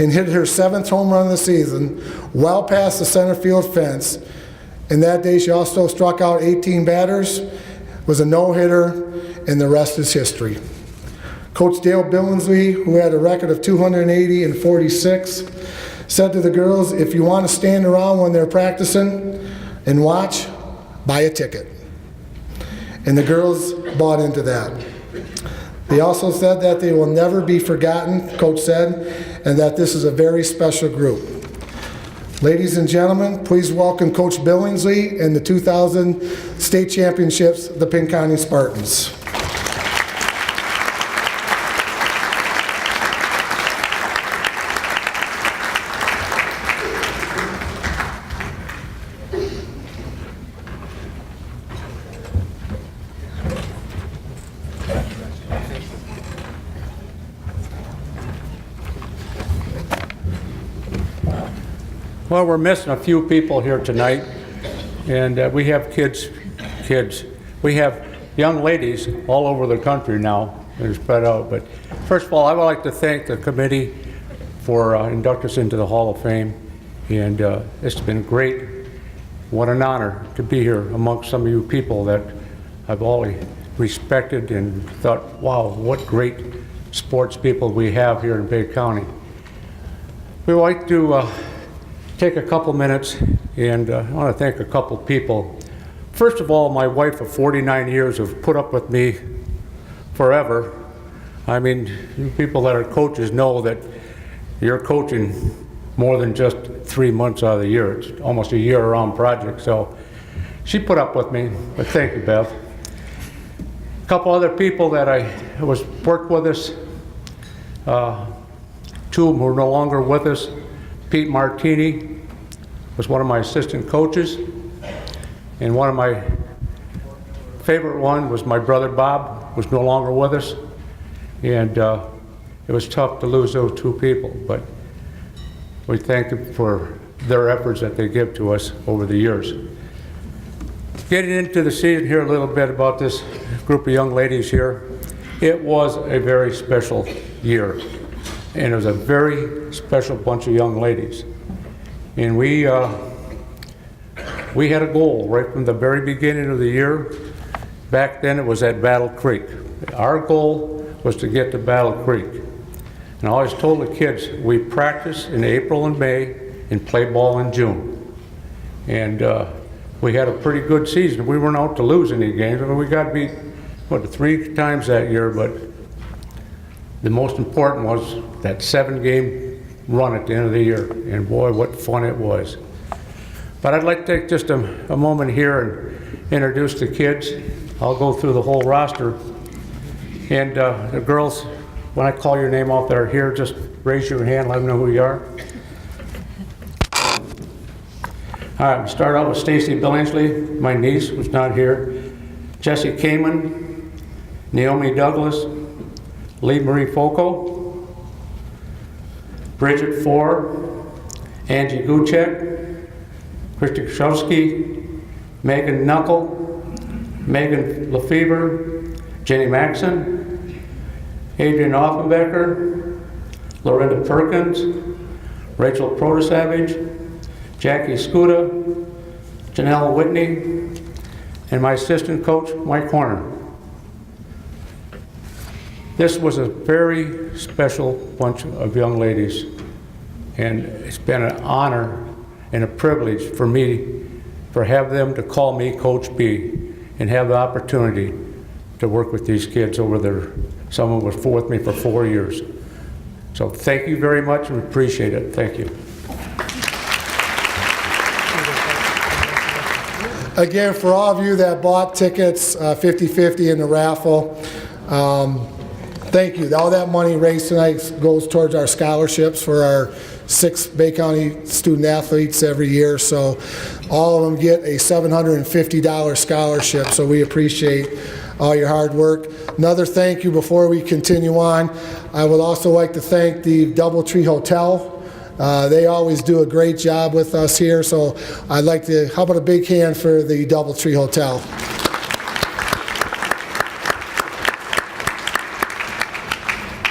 and hit her 7th home run of the season, well past the center field fence. And that day she also struck out 18 batters, was a no-hitter, and the rest is history. Coach Dale Billingsley, who had a record of 280-46, said to the girls, if you want to stand around when they're practicing and watch, buy a ticket. And the girls bought into that. They also said that they will never be forgotten, Coach said, and that this is a very special group. Ladies and gentlemen, please welcome Coach Billingsley and the 2000 state championships, the Pinconning Spartans. Well, we're missing a few people here tonight, and we have kids. We have young ladies all over the country now. They're spread out. But first of all, I would like to thank the committee for inducting us into the Hall of Fame, and it's been great. What an honor to be here amongst some of you people that I've always respected and thought, wow, what great sports people we have here in Bay County. We would like to take a couple minutes, and I want to thank a couple people. First of all, my wife of 49 years have put up with me forever. I mean, you people that are coaches know that you're coaching more than just 3 months out of the year. It's almost a year-round project, so she put up with me, but thank you, Beth. A couple other people that worked with us, 2 of them who are no longer with us. Pete Martini was one of my assistant coaches, and one of my favorite one was my brother Bob, who's no longer with us, and it was tough to lose those 2 people, but we thank them for their efforts that they give to us over the years. Getting into the season here a little bit about this group of young ladies here, it was a very special year. And it was a very special bunch of young ladies. And we had a goal right from the very beginning of the year. Back then it was at Battle Creek. Our goal was to get to Battle Creek. And I always told the kids, we practice in April and May and play ball in June. And we had a pretty good season. We weren't out to lose any games. I mean, we got beat, 3 times that year, but the most important was that 7-game run at the end of the year, and boy, what fun it was. But I'd like to take just a moment here and introduce the kids. I'll go through the whole roster. And the girls, when I call your name out there here, just raise your hand, let them know who you are. All right, we'll start out with Stacy Billingsley, my niece, who's not here. Jessie Kamen, Naomi Douglas, Lee Marie Foco, Bridget Four, Angie Guchek, Christy Kshowski, Megan Knuckle, Megan Lefebvre, Jenny Maxson, Adrian Offenbecker, Lorinda Perkins, Rachel Protasavage, Jackie Scuda, Janelle Whitney, and my assistant coach, Mike Horner. This was a very special bunch of young ladies, and it's been an honor and a privilege for me for have them to call me Coach B and have the opportunity to work with these kids over there. Someone was with me for 4 years. So thank you very much and appreciate it. Thank you. Again, for all of you that bought tickets 50-50 in the raffle, thank you. All that money raised tonight goes towards our scholarships for our 6 Bay County student athletes every year. So all of them get a $750 scholarship. So we appreciate all your hard work. Another thank you before we continue on. I would also like to thank the DoubleTree Hotel. They always do a great job with us here. So I'd like to, how about a big hand for the DoubleTree Hotel?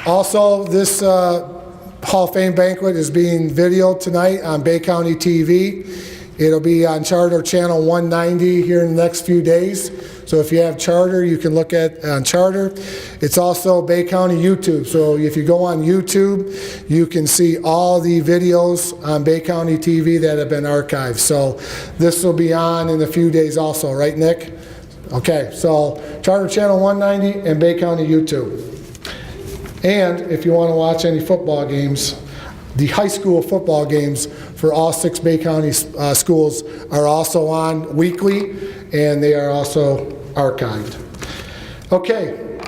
Also, this Hall of Fame banquet is being videoed tonight on Bay County TV. It'll be on Charter Channel 190 here in the next few days. So if you have Charter, you can look at on Charter. It's also Bay County YouTube. So if you go on YouTube, you can see all the videos on Bay County TV that have been archived. So this will be on in a few days also, right, Nick? Okay, so Charter Channel 190 and Bay County YouTube. And if you want to watch any football games, the high school football games for all 6 Bay County schools are also on weekly, and they are also archived. Okay,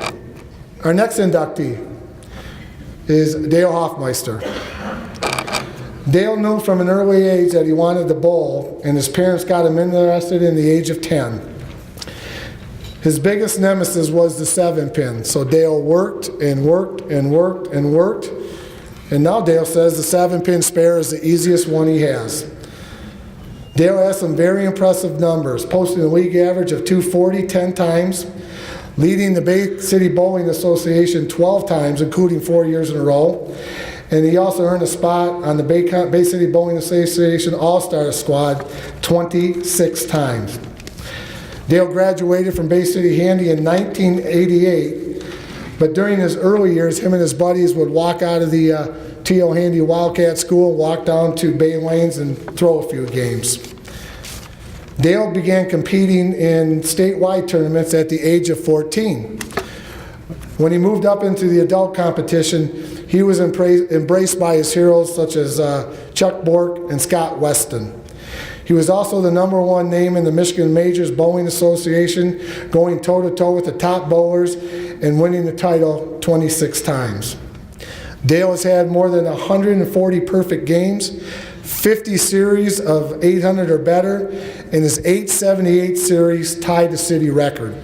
our next inductee is Dale Hofmeister. Dale knew from an early age that he wanted to bowl, and his parents got him interested in the age of 10. His biggest nemesis was the 7-pin, so Dale worked and worked and worked and worked, and now Dale says the 7-pin spare is the easiest one he has. Dale has some very impressive numbers, posting a league average of 240 10 times, leading the Bay City Bowling Association 12 times, including 4 years in a row, and he also earned a spot on the Bay City Bowling Association All-Star Squad 26 times. Dale graduated from Bay City Handy in 1988, but during his early years, him and his buddies would walk out of the T.O. Handy Wildcat School, walk down to Bay Lanes and throw a few games. Dale began competing in statewide tournaments at the age of 14. When he moved up into the adult competition, he was embraced by his heroes such as Chuck Bork and Scott Weston. He was also the #1 name in the Michigan Majors Bowling Association, going toe-to-toe with the top bowlers and winning the title 26 times. Dale has had more than 140 perfect games, 50 series of 800 or better, and his 878 series tied the city record.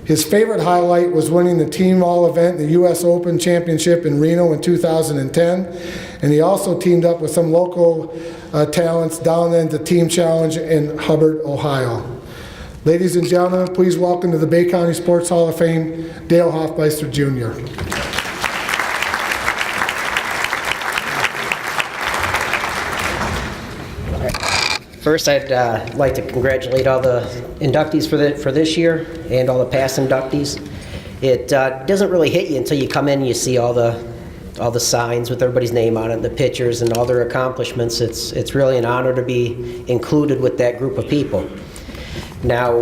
His favorite highlight was winning the Team All event, the U.S. Open Championship in Reno in 2010, and he also teamed up with some local talents down in the Team Challenge in Hubbard, Ohio. Ladies and gentlemen, please welcome to the Bay County Sports Hall of Fame, Dale Hofmeister Jr. First, I'd like to congratulate all the inductees for this year and all the past inductees. It doesn't really hit you until you come in and you see all the signs with everybody's name on it, the pictures and all their accomplishments. It's really an honor to be included with that group of people. Now,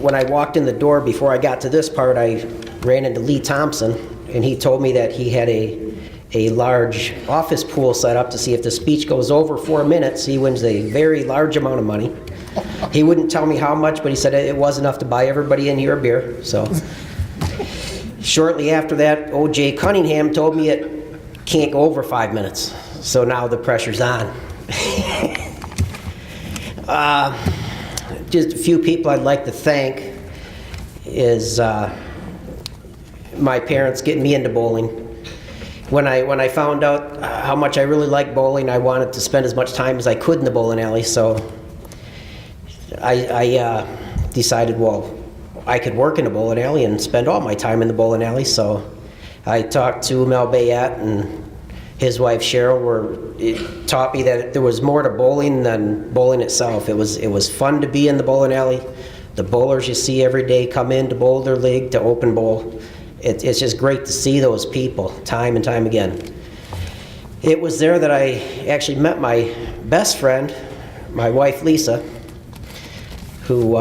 when I walked in the door, before I got to this part, I ran into Lee Thompson, and he told me that he had a large office pool set up to see if the speech goes over 4 minutes, he wins a very large amount of money. He wouldn't tell me how much, but he said it was enough to buy everybody in here a beer. So shortly after that, O.J. Cunningham told me it can't go over 5 minutes. So now the pressure's on. Just a few people I'd like to thank is my parents getting me into bowling. When I found out how much I really liked bowling, I wanted to spend as much time as I could in the bowling alley, so I decided, well, I could work in a bowling alley and spend all my time in the bowling alley, so I talked to Mel Bayat and his wife Cheryl taught me that there was more to bowling than bowling itself. It was fun to be in the bowling alley. The bowlers you see every day come in to bowl their league, to open bowl, It's just great to see those people time and time again. It was there that I actually met my best friend, my wife Lisa, who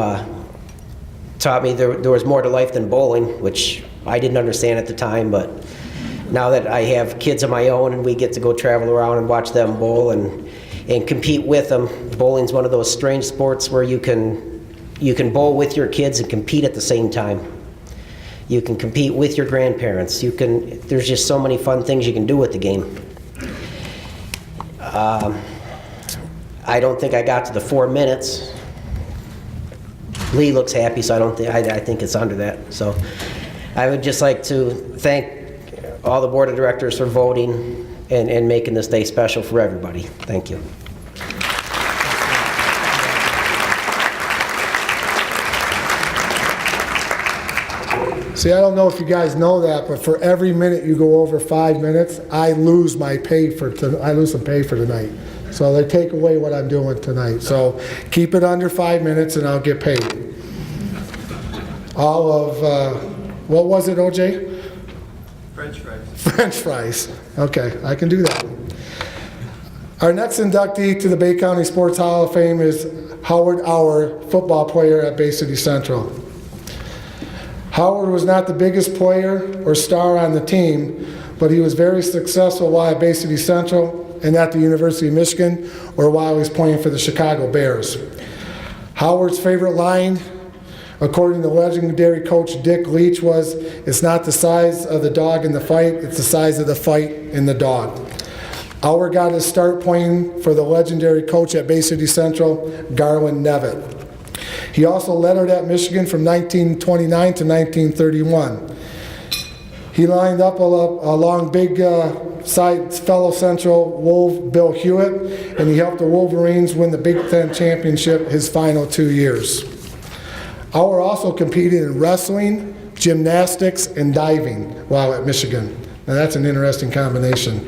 taught me there was more to life than bowling, which I didn't understand at the time, but now that I have kids of my own and we get to go travel around and watch them bowl and compete with them, bowling's one of those strange sports where you can bowl with your kids and compete at the same time. You can compete with your grandparents. There's just so many fun things you can do with the game. I don't think I got to the 4 minutes. Lee looks happy, so I think it's under that. So I would just like to thank all the board of directors for voting and making this day special for everybody. Thank you. See, I don't know if you guys know that, but for every minute you go over 5 minutes, I lose some pay for tonight. So they take away what I'm doing tonight. So keep it under 5 minutes and I'll get paid. All of, what was it, OJ? French fries. French fries. Okay, I can do that. Our next inductee to the Bay County Sports Hall of Fame is Howard Auer, football player at Bay City Central. Howard was not the biggest player or star on the team, but he was very successful while at Bay City Central and at the University of Michigan, or while he was playing for the Chicago Bears. Howard's favorite line, according to legendary coach Dick Leach, was, "It's not the size of the dog in the fight, it's the size of the fight in the dog." Auer got his start playing for the legendary coach at Bay City Central, Garland Nevitt. He also lettered at Michigan from 1929 to 1931. He lined up along big side fellow Central Wolf Bill Hewitt, and he helped the Wolverines win the Big Ten championship his final 2 years. Auer also competed in wrestling, gymnastics, and diving while at Michigan. Now that's an interesting combination.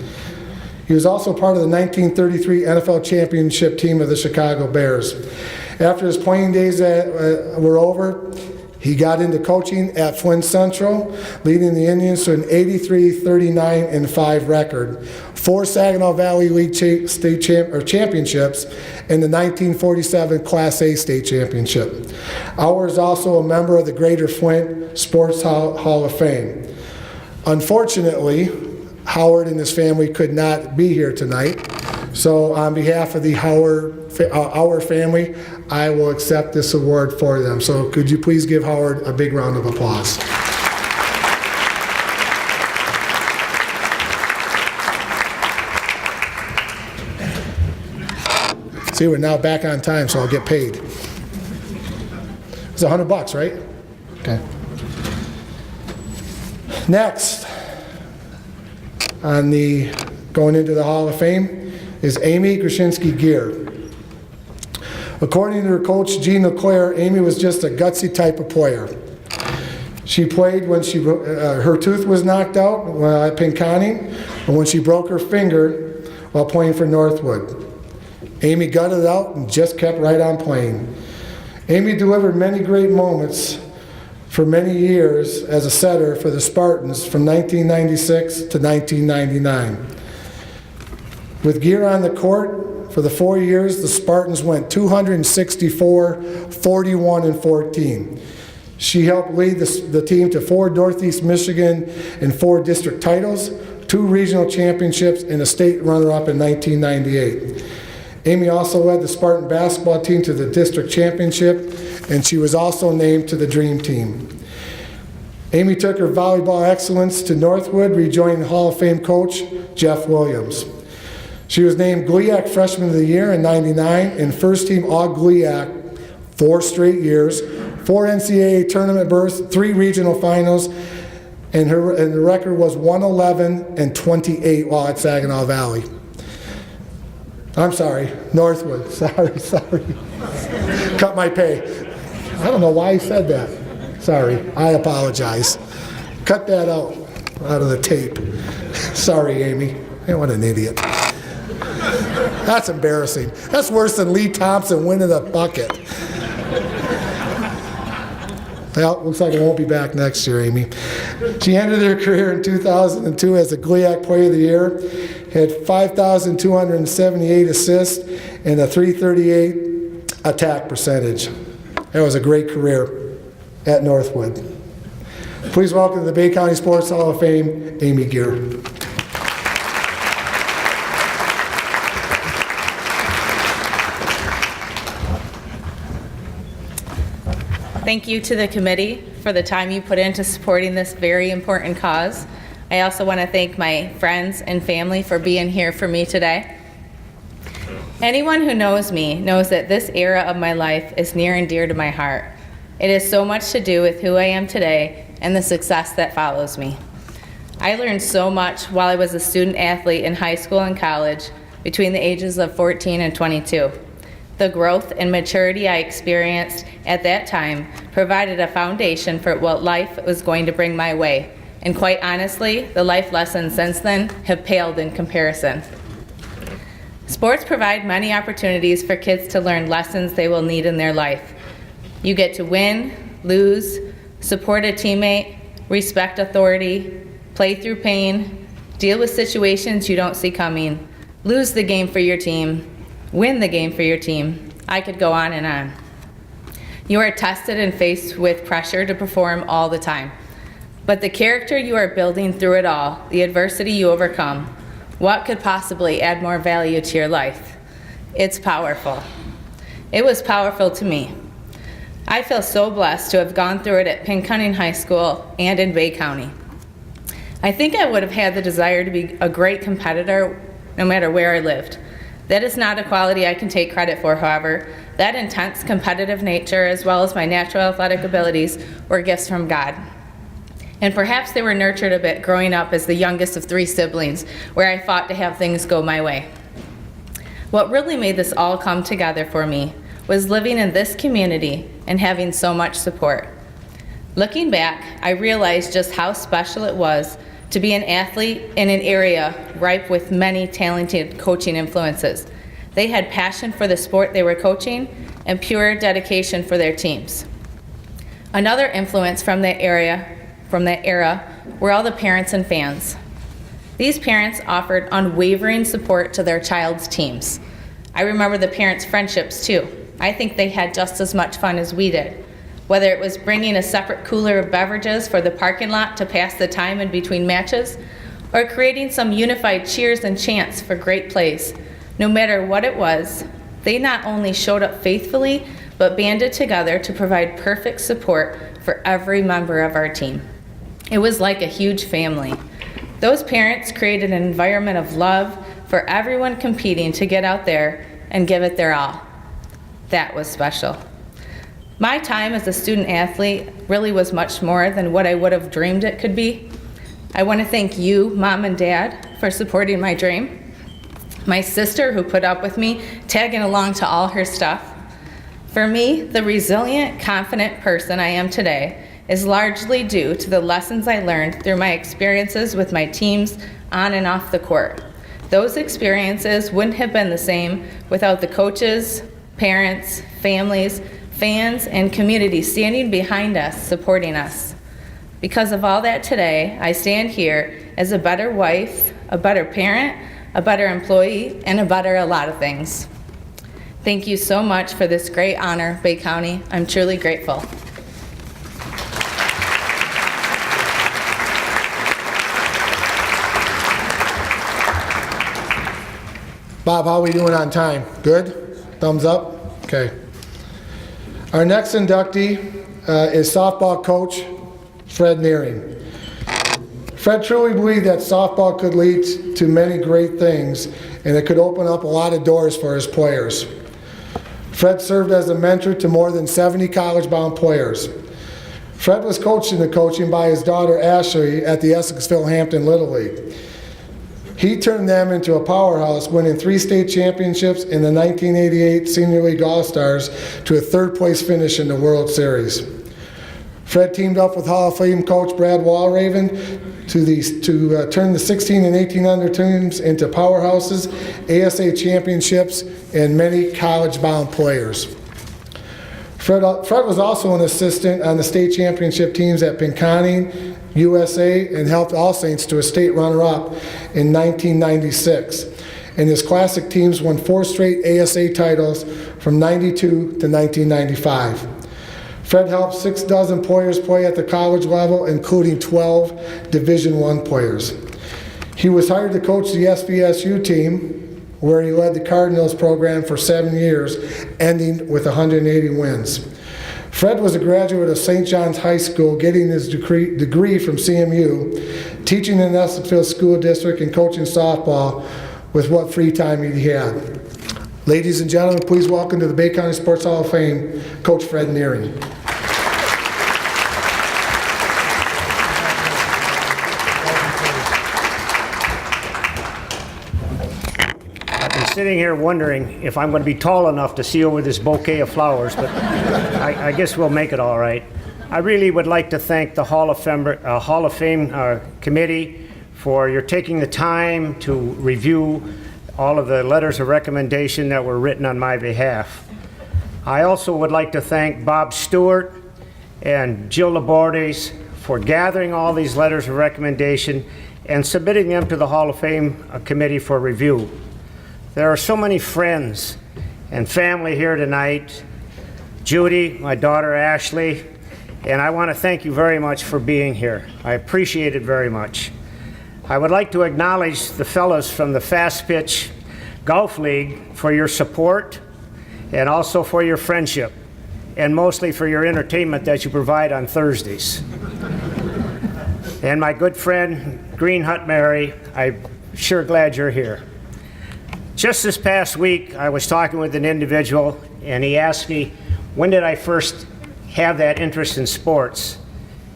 He was also part of the 1933 NFL championship team of the Chicago Bears. After his playing days were over, he got into coaching at Flint Central, leading the Indians to an 83-39-5 record, 4 Saginaw Valley League state championships, and the 1947 Class A state championship. Auer is also a member of the Greater Flint Sports Hall of Fame. Unfortunately, Howard and his family could not be here tonight, so on behalf of the Auer family, I will accept this award for them. So could you please give Howard a big round of applause? See, we're now back on time, so I'll get paid. It's $100, right? Okay. Next, on the going into the Hall of Fame is Amy Grushinsky-Gear. According to her coach, Gene LeClaire, Amy was just a gutsy type of player. She played when her tooth was knocked out while at Pinconning, and when she broke her finger while playing for Northwood. Amy gutted it out and just kept right on playing. Amy delivered many great moments for many years as a setter for the Spartans from 1996 to 1999. With Gear on the court, for the 4 years, the Spartans went 264, 41, and 14. She helped lead the team to 4 Northeast Michigan and 4 district titles, 2 regional championships, and a state runner-up in 1998. Amy also led the Spartan basketball team to the district championship, and she was also named to the Dream Team. Amy took her volleyball excellence to Northwood, rejoining Hall of Fame coach Jeff Williams. She was named GLIAC Freshman of the Year in '99 and first team All-GLIAC 4 straight years, 4 NCAA tournament berths, 3 regional finals, and the record was 111-28 while at Saginaw Valley. I'm sorry, Northwood. Sorry. Cut my pay. I don't know why he said that. Sorry, I apologize. Cut that out of the tape. Sorry, Amy. Hey, what an idiot. That's embarrassing. That's worse than Lee Thompson winning a bucket. Well, looks like I won't be back next year, Amy. She ended her career in 2002 as the GLIAC Player of the Year, had 5,278 assists and a 338 attack percentage. That was a great career at Northwood. Please welcome to the Bay County Sports Hall of Fame, Amy Gear. Thank you to the committee for the time you put into supporting this very important cause. I also want to thank my friends and family for being here for me today. Anyone who knows me knows that this era of my life is near and dear to my heart. It has so much to do with who I am today and the success that follows me. I learned so much while I was a student athlete in high school and college between the ages of 14 and 22. The growth and maturity I experienced at that time provided a foundation for what life was going to bring my way. And quite honestly, the life lessons since then have paled in comparison. Sports provide many opportunities for kids to learn lessons they will need in their life. You get to win, lose, support a teammate, respect authority, play through pain, deal with situations you don't see coming, lose the game for your team, win the game for your team. I could go on and on. You are tested and faced with pressure to perform all the time. But the character you are building through it all, the adversity you overcome, what could possibly add more value to your life? It's powerful. It was powerful to me. I feel so blessed to have gone through it at Pinconning High School and in Bay County. I think I would have had the desire to be a great competitor no matter where I lived. That is not a quality I can take credit for, however. That intense competitive nature, as well as my natural athletic abilities, were gifts from God. And perhaps they were nurtured a bit growing up as the youngest of 3 siblings, where I fought to have things go my way. What really made this all come together for me was living in this community and having so much support. Looking back, I realized just how special it was to be an athlete in an area ripe with many talented coaching influences. They had passion for the sport they were coaching and pure dedication for their teams. Another influence from that era were all the parents and fans. These parents offered unwavering support to their child's teams. I remember the parents' friendships too. I think they had just as much fun as we did. Whether it was bringing a separate cooler of beverages for the parking lot to pass the time in between matches, or creating some unified cheers and chants for great plays. No matter what it was, they not only showed up faithfully, but banded together to provide perfect support for every member of our team. It was like a huge family. Those parents created an environment of love for everyone competing to get out there and give it their all. That was special. My time as a student athlete really was much more than what I would have dreamed it could be. I want to thank you, Mom and Dad, for supporting my dream. My sister, who put up with me, tagging along to all her stuff. For me, the resilient, confident person I am today is largely due to the lessons I learned through my experiences with my teams on and off the court. Those experiences wouldn't have been the same without the coaches, parents, families, fans, and community standing behind us, supporting us. Because of all that today, I stand here as a better wife, a better parent, a better employee, and a better a lot of things. Thank you so much for this great honor, Bay County. I'm truly grateful. Bob, how are we doing on time? Good? Thumbs up? Okay. Our next inductee is softball coach Fred Nearing. Fred truly believed that softball could lead to many great things, and it could open up a lot of doors for his players. Fred served as a mentor to more than 70 college-bound players. Fred was coached into coaching by his daughter Ashley at the Essexville Hampton Little League. He turned them into a powerhouse, winning 3 state championships in the 1988 Senior League All-Stars to a 3rd-place finish in the World Series. Fred teamed up with Hall of Fame coach Brad Walraven to turn the 16 and 18 under teams into powerhouses, ASA championships, and many college-bound players. Fred was also an assistant on the state championship teams at Pinconning USA, and helped All Saints to a state runner-up in 1996. And his classic teams won 4 straight ASA titles from 92 to 1995. Fred helped 6 dozen players play at the college level, including 12 Division I players. He was hired to coach the SVSU team, where he led the Cardinals program for 7 years, ending with 180 wins. Fred was a graduate of St. John's High School, getting his degree from CMU, teaching in the Essexville School District and coaching softball with what free time he had. Ladies and gentlemen, please welcome to the Bay County Sports Hall of Fame, Coach Fred Nearing. I've been sitting here wondering if I'm going to be tall enough to see over this bouquet of flowers, but I guess we'll make it all right. I really would like to thank the Hall of Fame committee for your taking the time to review all of the letters of recommendation that were written on my behalf. I also would like to thank Bob Stewart and Jill Labordes for gathering all these letters of recommendation and submitting them to the Hall of Fame committee for review. There are so many friends and family here tonight. Judy, my daughter Ashley, and I want to thank you very much for being here. I appreciate it very much. I would like to acknowledge the fellows from the Fast Pitch Golf League for your support and also for your friendship, and mostly for your entertainment that you provide on Thursdays. And my good friend, Green Hut Mary, I'm sure glad you're here. Just this past week, I was talking with an individual, and he asked me, when did I first have that interest in sports?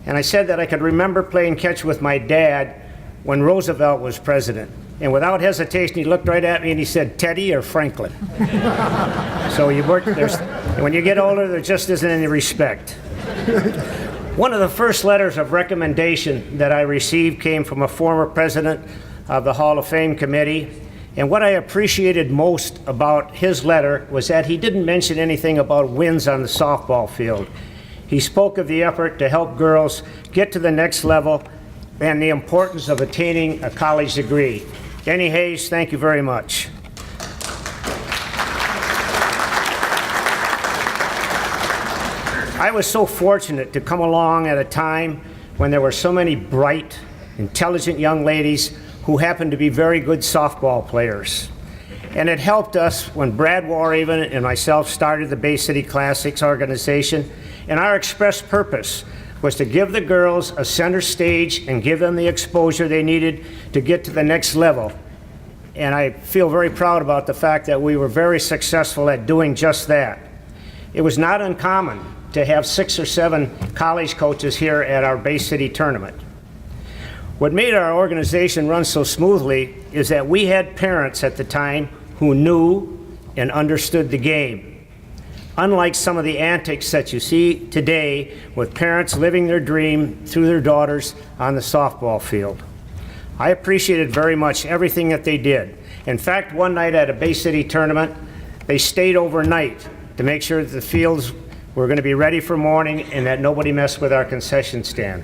And I said that I could remember playing catch with my dad when Roosevelt was president. And without hesitation, he looked right at me and he said, Teddy or Franklin? So when you get older, there just isn't any respect. One of the first letters of recommendation that I received came from a former president of the Hall of Fame committee. And what I appreciated most about his letter was that he didn't mention anything about wins on the softball field. He spoke of the effort to help girls get to the next level and the importance of attaining a college degree. Denny Hayes, thank you very much. I was so fortunate to come along at a time when there were so many bright, intelligent young ladies who happened to be very good softball players. And it helped us when Brad Warhaven and myself started the Bay City Classics organization, and our express purpose was to give the girls a center stage and give them the exposure they needed to get to the next level. And I feel very proud about the fact that we were very successful at doing just that. It was not uncommon to have 6 or 7 college coaches here at our Bay City tournament. What made our organization run so smoothly is that we had parents at the time who knew and understood the game. Unlike some of the antics that you see today with parents living their dream through their daughters on the softball field. I appreciated very much everything that they did. In fact, one night at a Bay City tournament, they stayed overnight to make sure that the fields were going to be ready for morning and that nobody messed with our concession stand.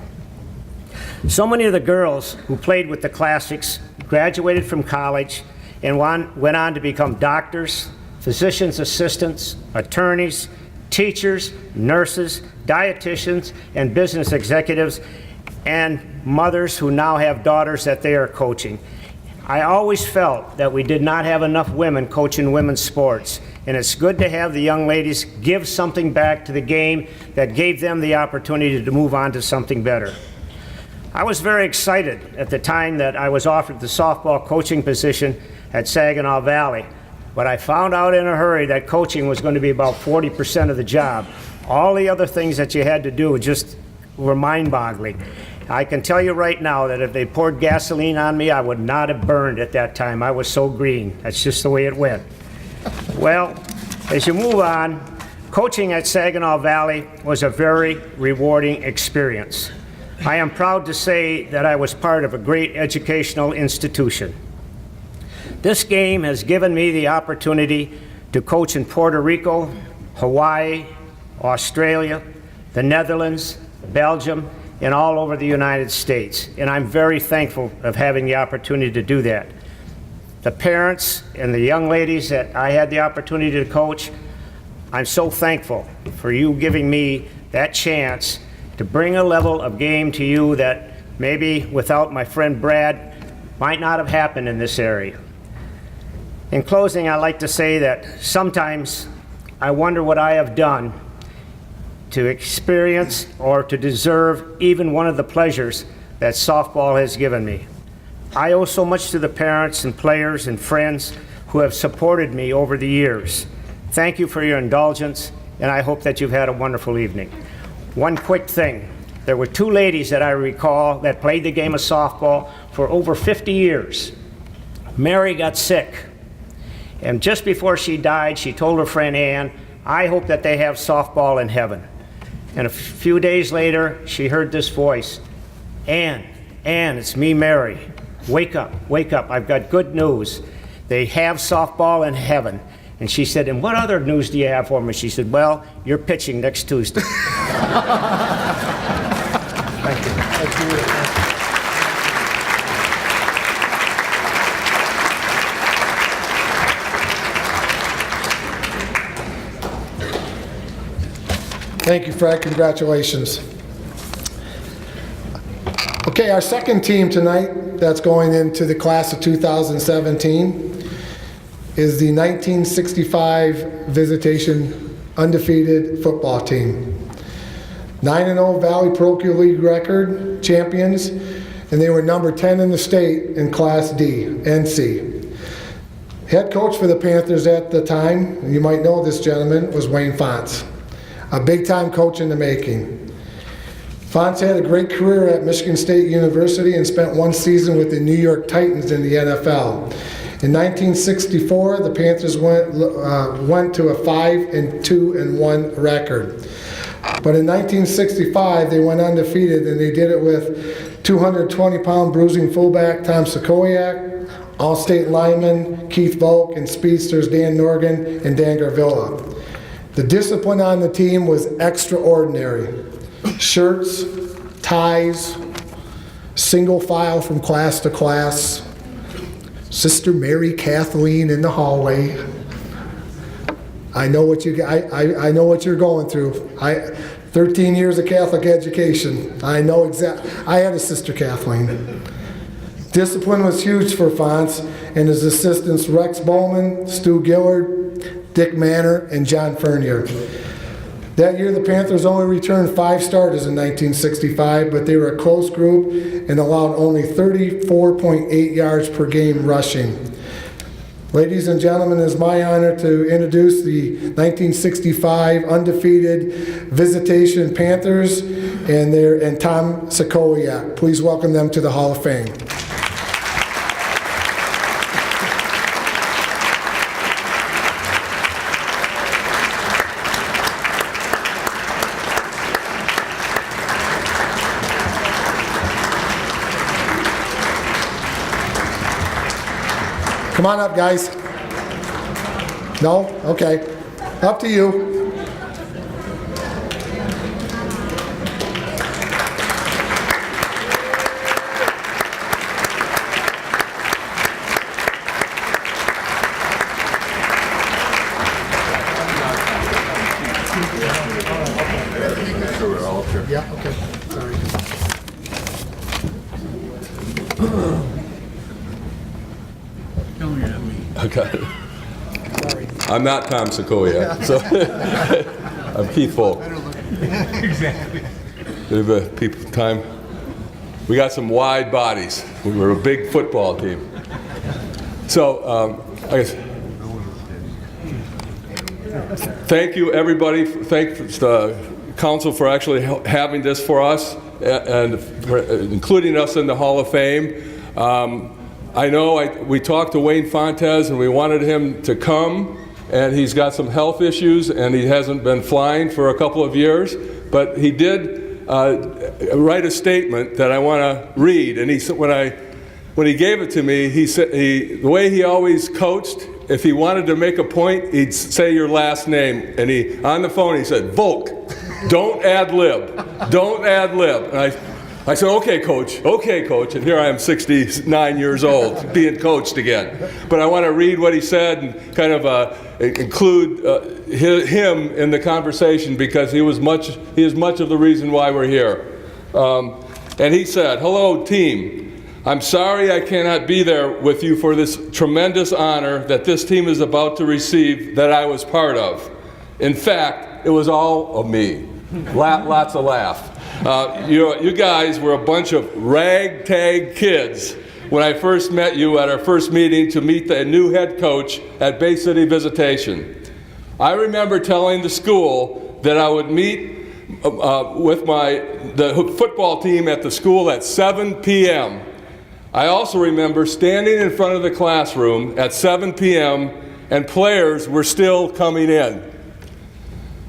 So many of the girls who played with the Classics graduated from college and went on to become doctors, physician's assistants, attorneys, teachers, nurses, dietitians, and business executives, and mothers who now have daughters that they are coaching. I always felt that we did not have enough women coaching women's sports, and it's good to have the young ladies give something back to the game that gave them the opportunity to move on to something better. I was very excited at the time that I was offered the softball coaching position at Saginaw Valley. But I found out in a hurry that coaching was going to be about 40% of the job. All the other things that you had to do just were mind-boggling. I can tell you right now that if they poured gasoline on me, I would not have burned at that time. I was so green. That's just the way it went. Well, as you move on, coaching at Saginaw Valley was a very rewarding experience. I am proud to say that I was part of a great educational institution. This game has given me the opportunity to coach in Puerto Rico, Hawaii, Australia, the Netherlands, Belgium, and all over the United States. And I'm very thankful of having the opportunity to do that. The parents and the young ladies that I had the opportunity to coach, I'm so thankful for you giving me that chance to bring a level of game to you that maybe without my friend Brad might not have happened in this area. In closing, I'd like to say that sometimes I wonder what I have done to experience or to deserve even one of the pleasures that softball has given me. I owe so much to the parents and players and friends who have supported me over the years. Thank you for your indulgence, and I hope that you've had a wonderful evening. One quick thing. There were two ladies that I recall that played the game of softball for over 50 years. Mary got sick, and just before she died, she told her friend Ann, I hope that they have softball in heaven. And a few days later, she heard this voice, Ann, it's me, Mary. Wake up, I've got good news. They have softball in heaven. And she said, and what other news do you have for me? She said, well, you're pitching next Tuesday. Thank you. Thank you, Fred. Congratulations. Okay, our second team tonight that's going into the class of 2017 is the 1965 Visitation undefeated football team. 9-0 Valley Parochial League record champions, and they were number 10 in the state in Class D, NC. Head coach for the Panthers at the time, and you might know this gentleman, was Wayne Fonts, a big-time coach in the making. Fonts had a great career at Michigan State University and spent one season with the New York Titans in the NFL. In 1964, the Panthers went to a 5-2-1 record. But in 1965, they went undefeated, and they did it with 220-pound bruising fullback Tom Sakowiak, all-state linemen Keith Volk, and speedsters Dan Norgan and Dan Garvilla. The discipline on the team was extraordinary. Shirts, ties, single file from class to class, Sister Mary Kathleen in the hallway. I know what I know what you're going through. 13 years of Catholic education. I know exactly. I had a Sister Kathleen. Discipline was huge for Fonts and his assistants Rex Bowman, Stu Gillard, Dick Manor, and John Fernier. That year, the Panthers only returned 5 starters in 1965, but they were a close group and allowed only 34.8 yards per game rushing. Ladies and gentlemen, it is my honor to introduce the 1965 undefeated Visitation Panthers and Tom Sakowiak. Please welcome them to the Hall of Fame. Come on up, guys. No? Okay. Up to you. Yeah, okay. Sorry. Okay. I'm not Tom Sakowiak, so I'm Keith Volk. Exactly. Bit of people time. We got some wide bodies. We were a big football team. So I guess thank you, everybody. Thank the council for actually having this for us and for including us in the Hall of Fame. I know we talked to Wayne Fontes and we wanted him to come, and he's got some health issues and he hasn't been flying for a couple of years, but he did write a statement that I want to read. And he said, when he gave it to me, he said the way he always coached, if he wanted to make a point, he'd say your last name, and on the phone he said, Volk, don't ad lib, don't ad lib. And I said, okay, coach, and here I am 69 years old, being coached again. But I want to read what he said and kind of include him in the conversation because he is much of the reason why we're here. And he said, hello, team. I'm sorry I cannot be there with you for this tremendous honor that this team is about to receive that I was part of. In fact, it was all of me. Lots of laugh. You guys were a bunch of ragtag kids when I first met you at our first meeting to meet the new head coach at Bay City Visitation. I remember telling the school that I would meet with the football team at the school at 7 p.m. I also remember standing in front of the classroom at 7 p.m. and players were still coming in.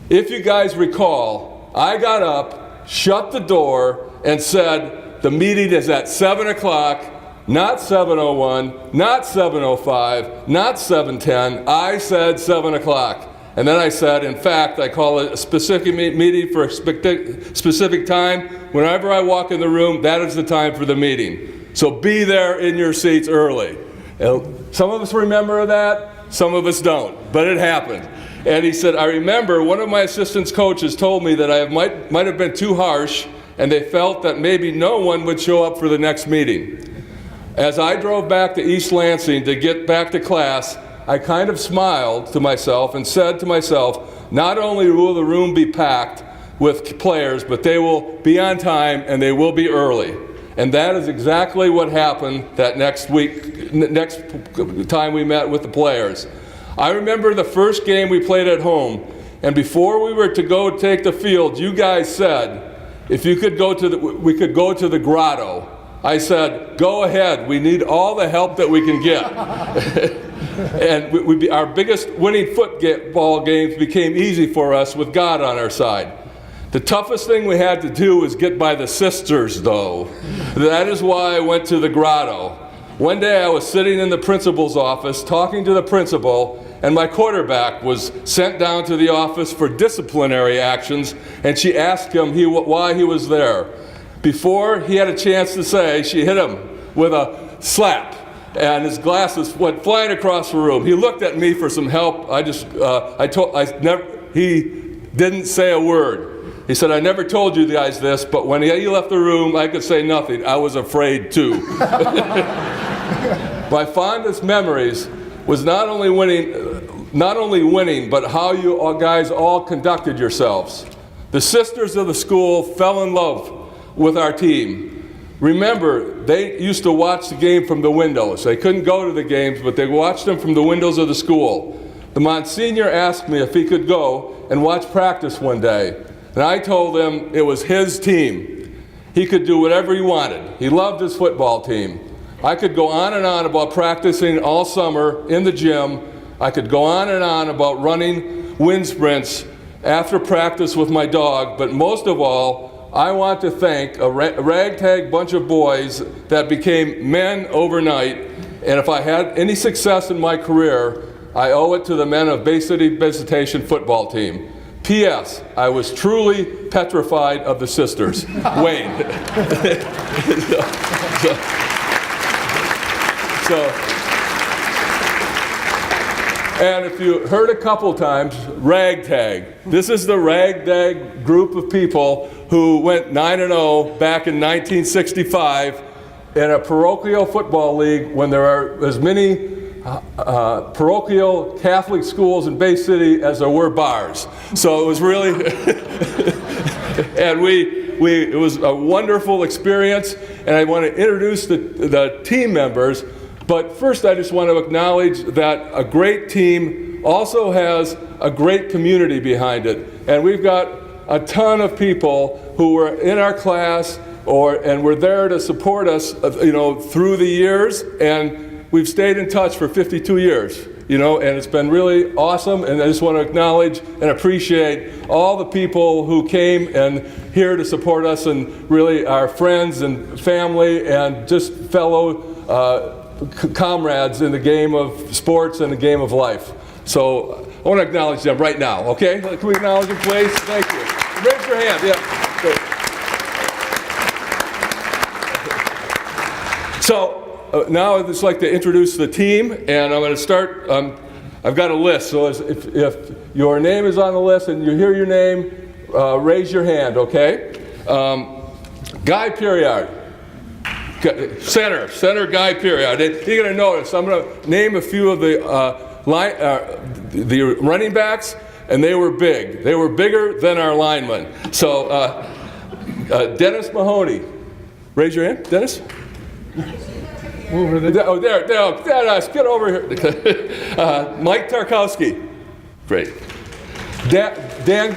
If you guys recall, I got up, shut the door, and said, the meeting is at 7 o'clock, not 7:01, not 7:05, not 7:10. I said 7 o'clock. And then I said, in fact, I call it a specific meeting for a specific time. Whenever I walk in the room, that is the time for the meeting. So be there in your seats early. Some of us remember that, some of us don't, but it happened. And he said, I remember one of my assistant coaches told me that I might have been too harsh, and they felt that maybe no one would show up for the next meeting. As I drove back to East Lansing to get back to class, I kind of smiled to myself and said to myself, not only will the room be packed with players, but they will be on time and they will be early. And that is exactly what happened that next time we met with the players. I remember the first game we played at home, and before we were to go take the field, you guys said, if you could we could go to the grotto. I said, go ahead, we need all the help that we can get. And our biggest winning football games became easy for us with God on our side. The toughest thing we had to do was get by the sisters, though. That is why I went to the grotto. One day I was sitting in the principal's office talking to the principal, and my quarterback was sent down to the office for disciplinary actions, and she asked him why he was there. Before he had a chance to say, she hit him with a slap, and his glasses went flying across the room. He looked at me for some help. He didn't say a word. He said, I never told you guys this, but when he left the room, I could say nothing. I was afraid too. My fondest memories was not only winning, but how you guys all conducted yourselves. The sisters of the school fell in love with our team. Remember, they used to watch the game from the windows. They couldn't go to the games, but they watched them from the windows of the school. The Monsignor asked me if he could go and watch practice one day, and I told him it was his team. He could do whatever he wanted. He loved his football team. I could go on and on about practicing all summer in the gym. I could go on and on about running wind sprints after practice with my dog, but most of all, I want to thank a ragtag bunch of boys that became men overnight, and if I had any success in my career, I owe it to the men of Bay City Visitation football team. P.S. I was truly petrified of the sisters. Wayne. And if you heard a couple times, ragtag. This is the ragtag group of people who went 9-0 back in 1965 in a parochial football league when there are as many parochial Catholic schools in Bay City as there were bars. So it was really, and it was a wonderful experience, and I want to introduce the team members. But first, I just want to acknowledge that a great team also has a great community behind it. And we've got a ton of people who were in our class and were there to support us, through the years. And we've stayed in touch for 52 years, and it's been really awesome. And I just want to acknowledge and appreciate all the people who came and here to support us, and really our friends and family and just fellow comrades in the game of sports and the game of life. So I want to acknowledge them right now, okay? Can we acknowledge them, please? Thank you. Raise your hand, yeah. Great. So now I'd just like to introduce the team, and I'm going to start. I've got a list, so if your name is on the list and you hear your name, raise your hand, okay? Guy Perriard. Center Guy Perriard. You're going to notice, I'm going to name a few of the running backs, and they were big. They were bigger than our linemen. So, Dennis Mahoney. Raise your hand, Dennis. Over there. Oh, there, Dennis, get over here. Mike Tarkowski. Great. Dan,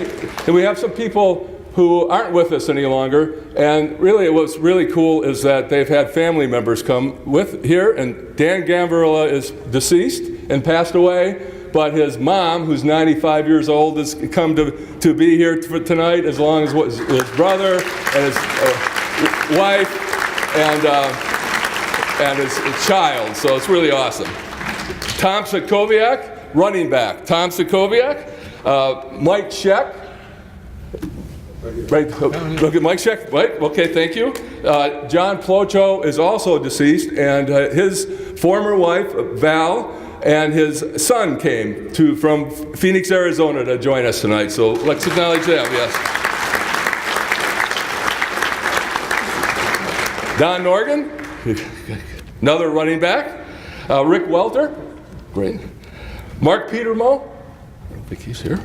and we have some people who aren't with us any longer, and really what's really cool is that they've had family members come with here, and Dan Gambarilla is deceased and passed away, but his mom, who's 95 years old, has come to be here for tonight, as long as his brother and his wife and his child, so it's really awesome. Tom Sokoviak, running back. Tom Sokoviak, Mike Scheck. Right, look at Mike Scheck. Right, okay, thank you. John Plocho is also deceased, and his former wife, Val, and his son came from Phoenix, Arizona to join us tonight, so let's acknowledge them, yes. Don Norgan, another running back. Rick Welter, great. Mark Petermo, I don't think he's here.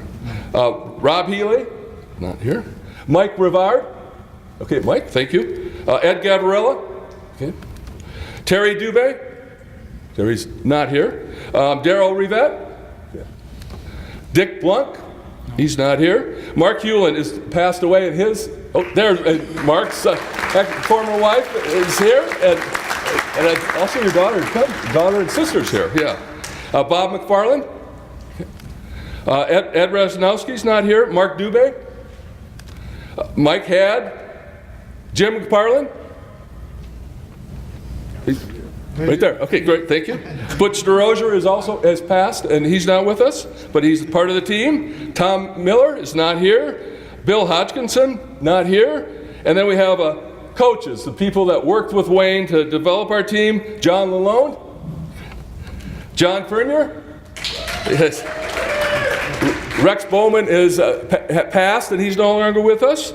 Rob Healy, not here. Mike Rivard, okay, Mike, thank you. Ed Gavarella, okay. Terry Dubé, Terry's not here. Darryl Rivette, okay. Dick Blunk, he's not here. Mark Hewlin is passed away, and Mark's former wife is here, and also your daughter and sister's here, yeah. Bob McFarland, okay. Ed Rasnowski's not here. Mark Dubé, Mike Hadd, Jim McFarland, right there. Okay, great, thank you. Butch DeRozier has passed, and he's not with us, but he's part of the team. Tom Miller is not here. Bill Hodgkinson, not here. And then we have coaches, the people that worked with Wayne to develop our team. John Lalone, John Fernier, yes. Rex Bowman is passed, and he's no longer with us.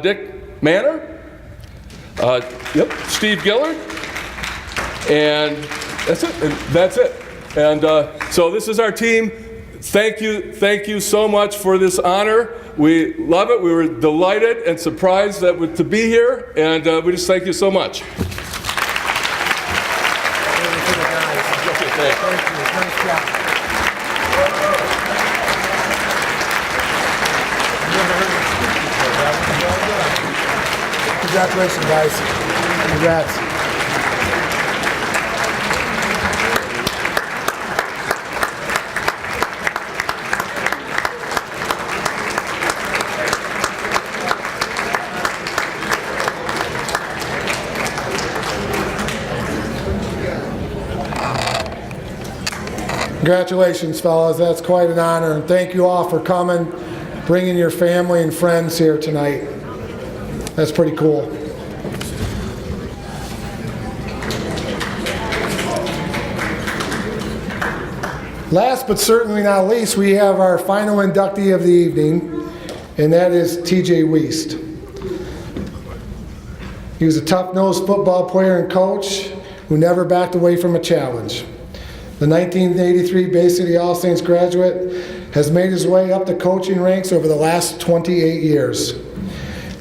Dick Manor, Steve Gillard, and that's it. And so this is our team. Thank you so much for this honor. We love it. We were delighted and surprised to be here, and we just thank you so much. Congratulations, guys. Congrats. Congratulations, fellas. That's quite an honor, and thank you all for coming, bringing your family and friends here tonight. That's pretty cool. Last but certainly not least, we have our final inductee of the evening, and that is TJ Wiest. He was a tough-nosed football player and coach who never backed away from a challenge. The 1983 Bay City All Saints graduate has made his way up the coaching ranks over the last 28 years.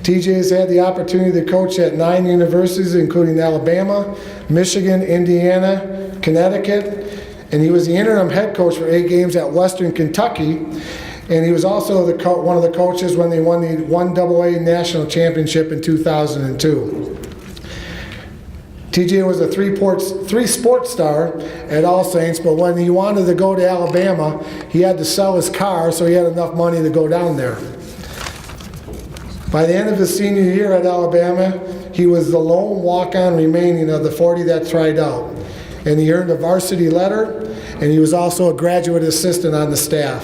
TJ has had the opportunity to coach at 9 universities, including Alabama, Michigan, Indiana, Connecticut, and he was the interim head coach for 8 games at Western Kentucky, and he was also one of the coaches when they won the 1AA National Championship in 2002. TJ was a three-sport star at All Saints, but when he wanted to go to Alabama, he had to sell his car so he had enough money to go down there. By the end of his senior year at Alabama, he was the lone walk-on remaining of the 40 that tried out. And he earned a varsity letter, and he was also a graduate assistant on the staff.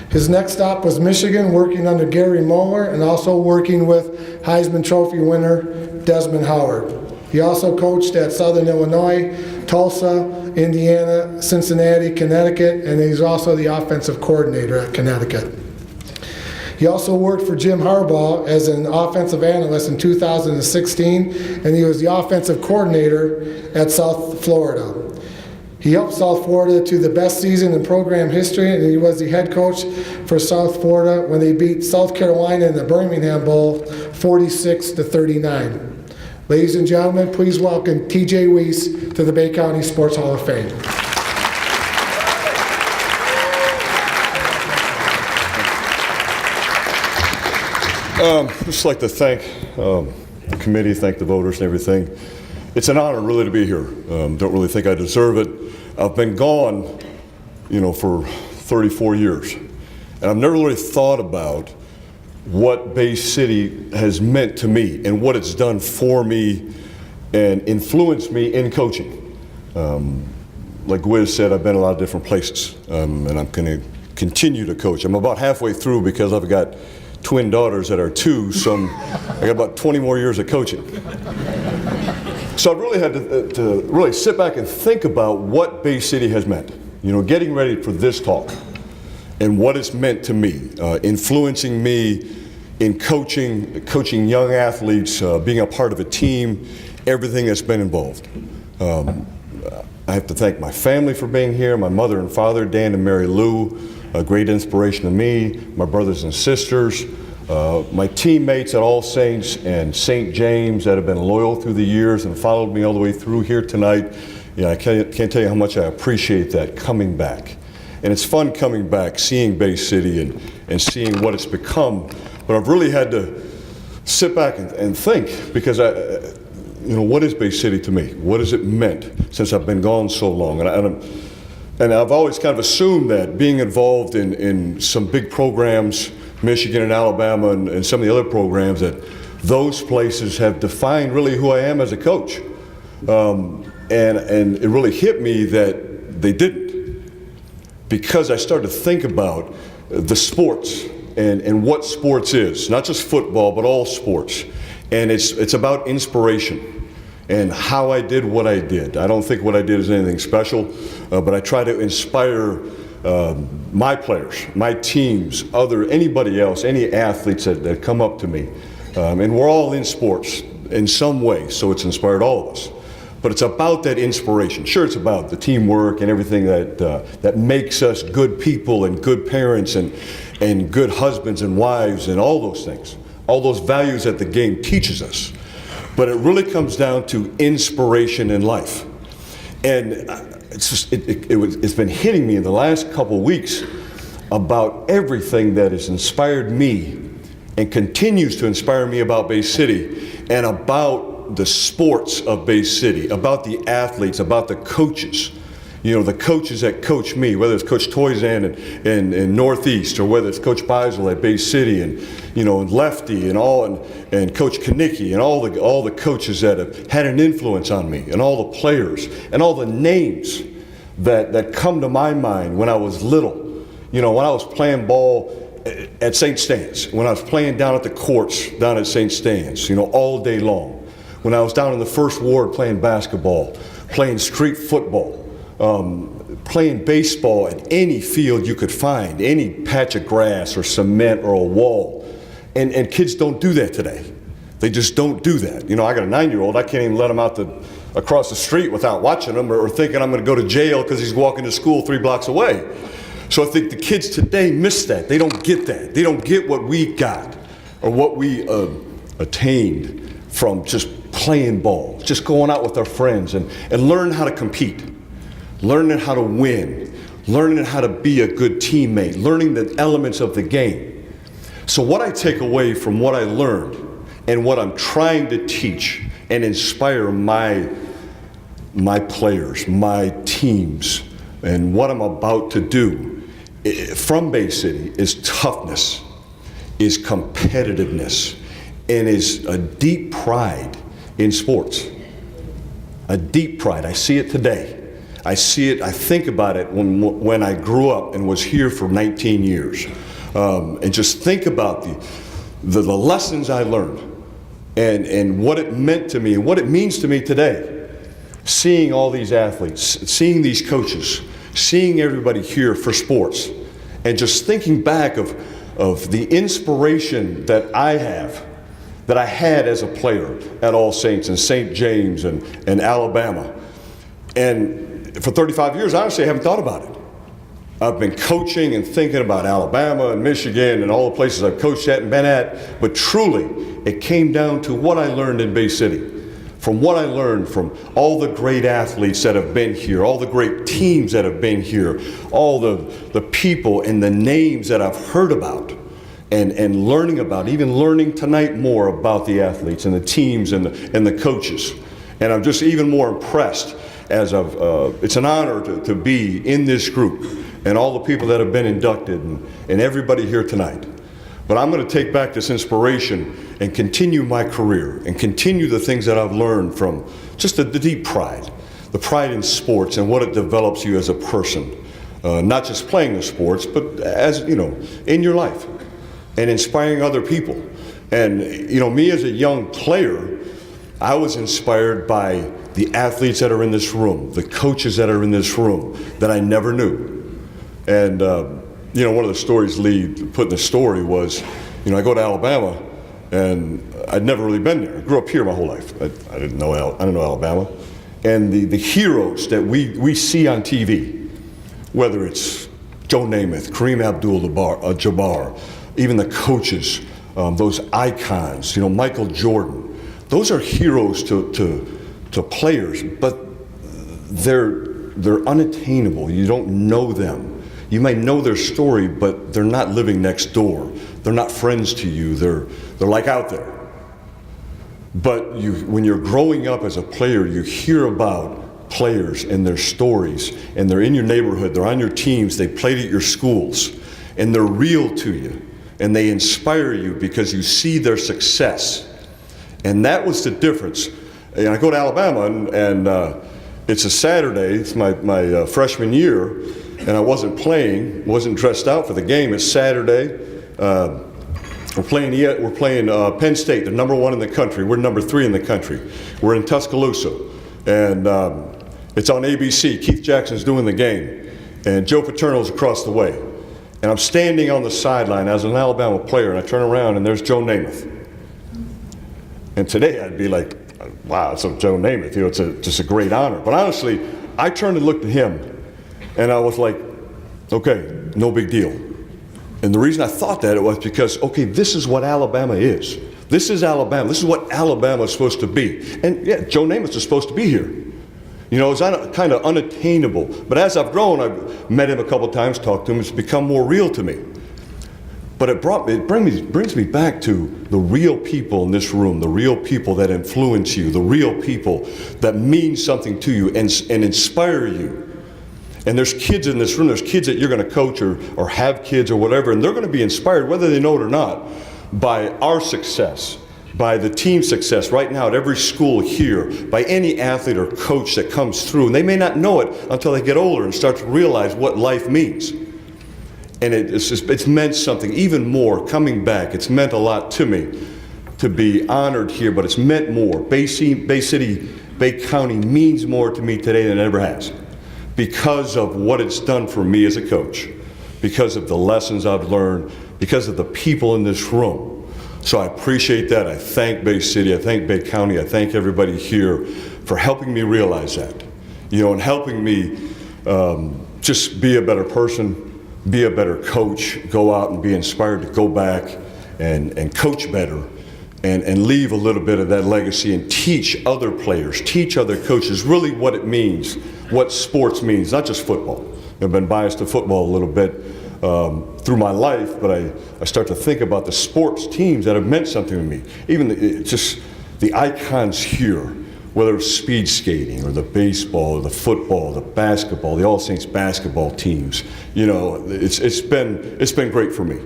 His next stop was Michigan, working under Gary Moeller and also working with Heisman Trophy winner Desmond Howard. He also coached at Southern Illinois, Tulsa, Indiana, Cincinnati, Connecticut, and he's also the offensive coordinator at Connecticut. He also worked for Jim Harbaugh as an offensive analyst in 2016, and he was the offensive coordinator at South Florida. He helped South Florida to the best season in program history, and he was the head coach for South Florida when they beat South Carolina in the Birmingham Bowl 46-39. Ladies and gentlemen, please welcome T.J. Wiest to the Bay County Sports Hall of Fame. Just like to thank the committee, thank the voters and everything. It's an honor really to be here. Don't really think I deserve it. I've been gone, for 34 years. And I've never really thought about what Bay City has meant to me and what it's done for me and influenced me in coaching. Like Wiest said, I've been a lot of different places, and I'm going to continue to coach. I'm about halfway through because I've got twin daughters that are 2, so I got about 20 more years of coaching. So I've really had to really sit back and think about what Bay City has meant. Getting ready for this talk and what it's meant to me, influencing me in coaching young athletes, being a part of a team, everything that's been involved. I have to thank my family for being here, my mother and father, Dan and Mary Lou, a great inspiration to me, my brothers and sisters, my teammates at All Saints and St. James that have been loyal through the years and followed me all the way through here tonight. I can't tell you how much I appreciate that coming back. And it's fun coming back, seeing Bay City and seeing what it's become. But I've really had to sit back and think, because what is Bay City to me? What has it meant since I've been gone so long? And I've always kind of assumed that being involved in some big programs, Michigan and Alabama and some of the other programs, that those places have defined really who I am as a coach. And it really hit me that they didn't, because I started to think about the sports and what sports is, not just football, but all sports. And it's about inspiration and how I did what I did. I don't think what I did is anything special, but I try to inspire my players, my teams, anybody else, any athletes that come up to me. And we're all in sports in some way, so it's inspired all of us. But it's about that inspiration. Sure, it's about the teamwork and everything that makes us good people and good parents and good husbands and wives and all those things, all those values that the game teaches us. But it really comes down to inspiration in life. And it's been hitting me in the last couple weeks about everything that has inspired me and continues to inspire me about Bay City and about the sports of Bay City, about the athletes, about the coaches. The coaches that coach me, whether it's Coach Toisan in Northeast, or whether it's Coach Beisel at Bay City, and Lefty and Coach Kanicki and all the coaches that have had an influence on me, and all the players and all the names that come to my mind when I was little. When I was playing ball at St. Stan's, when I was playing down at the courts down at St. Stan's, all day long. When I was down in the First Ward playing basketball, playing street football, playing baseball at any field you could find, any patch of grass or cement or a wall. And kids don't do that today. They just don't do that. I got a 9-year-old, I can't even let him out across the street without watching him or thinking I'm going to go to jail because he's walking to school 3 blocks away. So I think the kids today miss that. They don't get that. They don't get what we got or what we attained from just playing ball, just going out with our friends and learning how to compete, learning how to win, learning how to be a good teammate, learning the elements of the game. So what I take away from what I learned and what I'm trying to teach and inspire my players, my teams, and what I'm about to do from Bay City is toughness, is competitiveness, and is a deep pride in sports. A deep pride. I see it today. I see it, I think about it when I grew up and was here for 19 years. And just think about the lessons I learned and what it meant to me and what it means to me today. Seeing all these athletes, seeing these coaches, seeing everybody here for sports, and just thinking back of the inspiration that I had as a player at All Saints and St. James and Alabama. And for 35 years, honestly, I haven't thought about it. I've been coaching and thinking about Alabama and Michigan and all the places I've coached at and been at, but truly, it came down to what I learned in Bay City. From what I learned from all the great athletes that have been here, all the great teams that have been here, all the people and the names that I've heard about and learning about, even learning tonight more about the athletes and the teams and the coaches. And I'm just even more impressed as it's an honor to be in this group and all the people that have been inducted and everybody here tonight. But I'm going to take back this inspiration and continue my career and continue the things that I've learned from just the deep pride, the pride in sports and what it develops you as a person. Not just playing the sports, but as, in your life and inspiring other people. And, me as a young player, I was inspired by the athletes that are in this room, the coaches that are in this room that I never knew. And, one of the stories Lee put in the story was, I go to Alabama and I'd never really been there. I grew up here my whole life. I didn't know Alabama. And the heroes that we see on TV, whether it's Joe Namath, Kareem Abdul-Jabbar, even the coaches, those icons, Michael Jordan, those are heroes to players, but they're unattainable. You don't know them. You might know their story, but they're not living next door. They're not friends to you. They're like out there. But when you're growing up as a player, you hear about players and their stories, and they're in your neighborhood, they're on your teams, they played at your schools, and they're real to you, and they inspire you because you see their success. And that was the difference. And I go to Alabama, and it's a Saturday, it's my freshman year, and I wasn't wasn't dressed out for the game. It's Saturday. We're playing Penn State. They're number 1 in the country. We're number 3 in the country. We're in Tuscaloosa, and it's on ABC. Keith Jackson's doing the game, and Joe Paterno's across the way. And I'm standing on the sideline as an Alabama player, and I turn around, and there's Joe Namath. And today I'd be like, wow, it's Joe Namath. It's just a great honor. But honestly, I turned and looked at him, and I was like, okay, no big deal. And the reason I thought that it was because, okay, this is what Alabama is. This is Alabama. This is what Alabama is supposed to be. And yeah, Joe Namath is supposed to be here. It's kind of unattainable. But as I've grown, I've met him a couple times, talked to him. It's become more real to me. But it brings me back to the real people in this room, the real people that influence you, the real people that mean something to you and inspire you. And there's kids in this room, there's kids that you're going to coach or have kids or whatever, and they're going to be inspired, whether they know it or not, by our success, by the team success right now at every school here, by any athlete or coach that comes through. And they may not know it until they get older and start to realize what life means. And it's meant something even more coming back. It's meant a lot to me to be honored here, but it's meant more. Bay City, Bay County means more to me today than it ever has because of what it's done for me as a coach, because of the lessons I've learned, because of the people in this room. So I appreciate that. I thank Bay City, I thank Bay County, I thank everybody here for helping me realize that, and helping me just be a better person, be a better coach, go out and be inspired to go back and coach better and leave a little bit of that legacy and teach other players, teach other coaches really what it means, what sports means, not just football. I've been biased to football a little bit through my life, but I start to think about the sports teams that have meant something to me. Even just the icons here, whether it's speed skating or the baseball or the football, the basketball, the All Saints basketball teams. It's been great for me.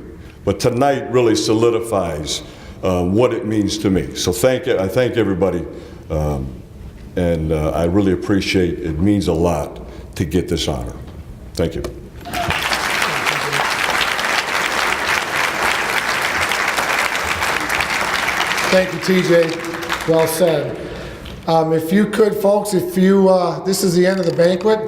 But tonight really solidifies what it means to me. So I thank everybody, and I really appreciate it. It means a lot to get this honor. Thank you. Thank you, TJ. Well said. If you could, folks, this is the end of the banquet.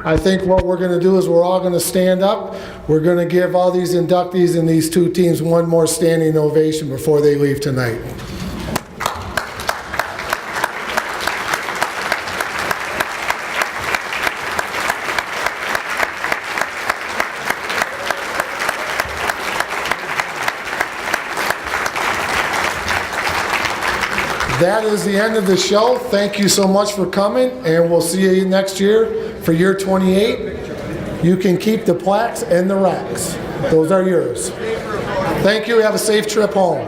I think what we're going to do is we're all going to stand up. We're going to give all these inductees and these two teams one more standing ovation before they leave tonight. That is the end of the show. Thank you so much for coming, and we'll see you next year for year 28. You can keep the plaques and the racks. Those are yours. Thank you. Have a safe trip home.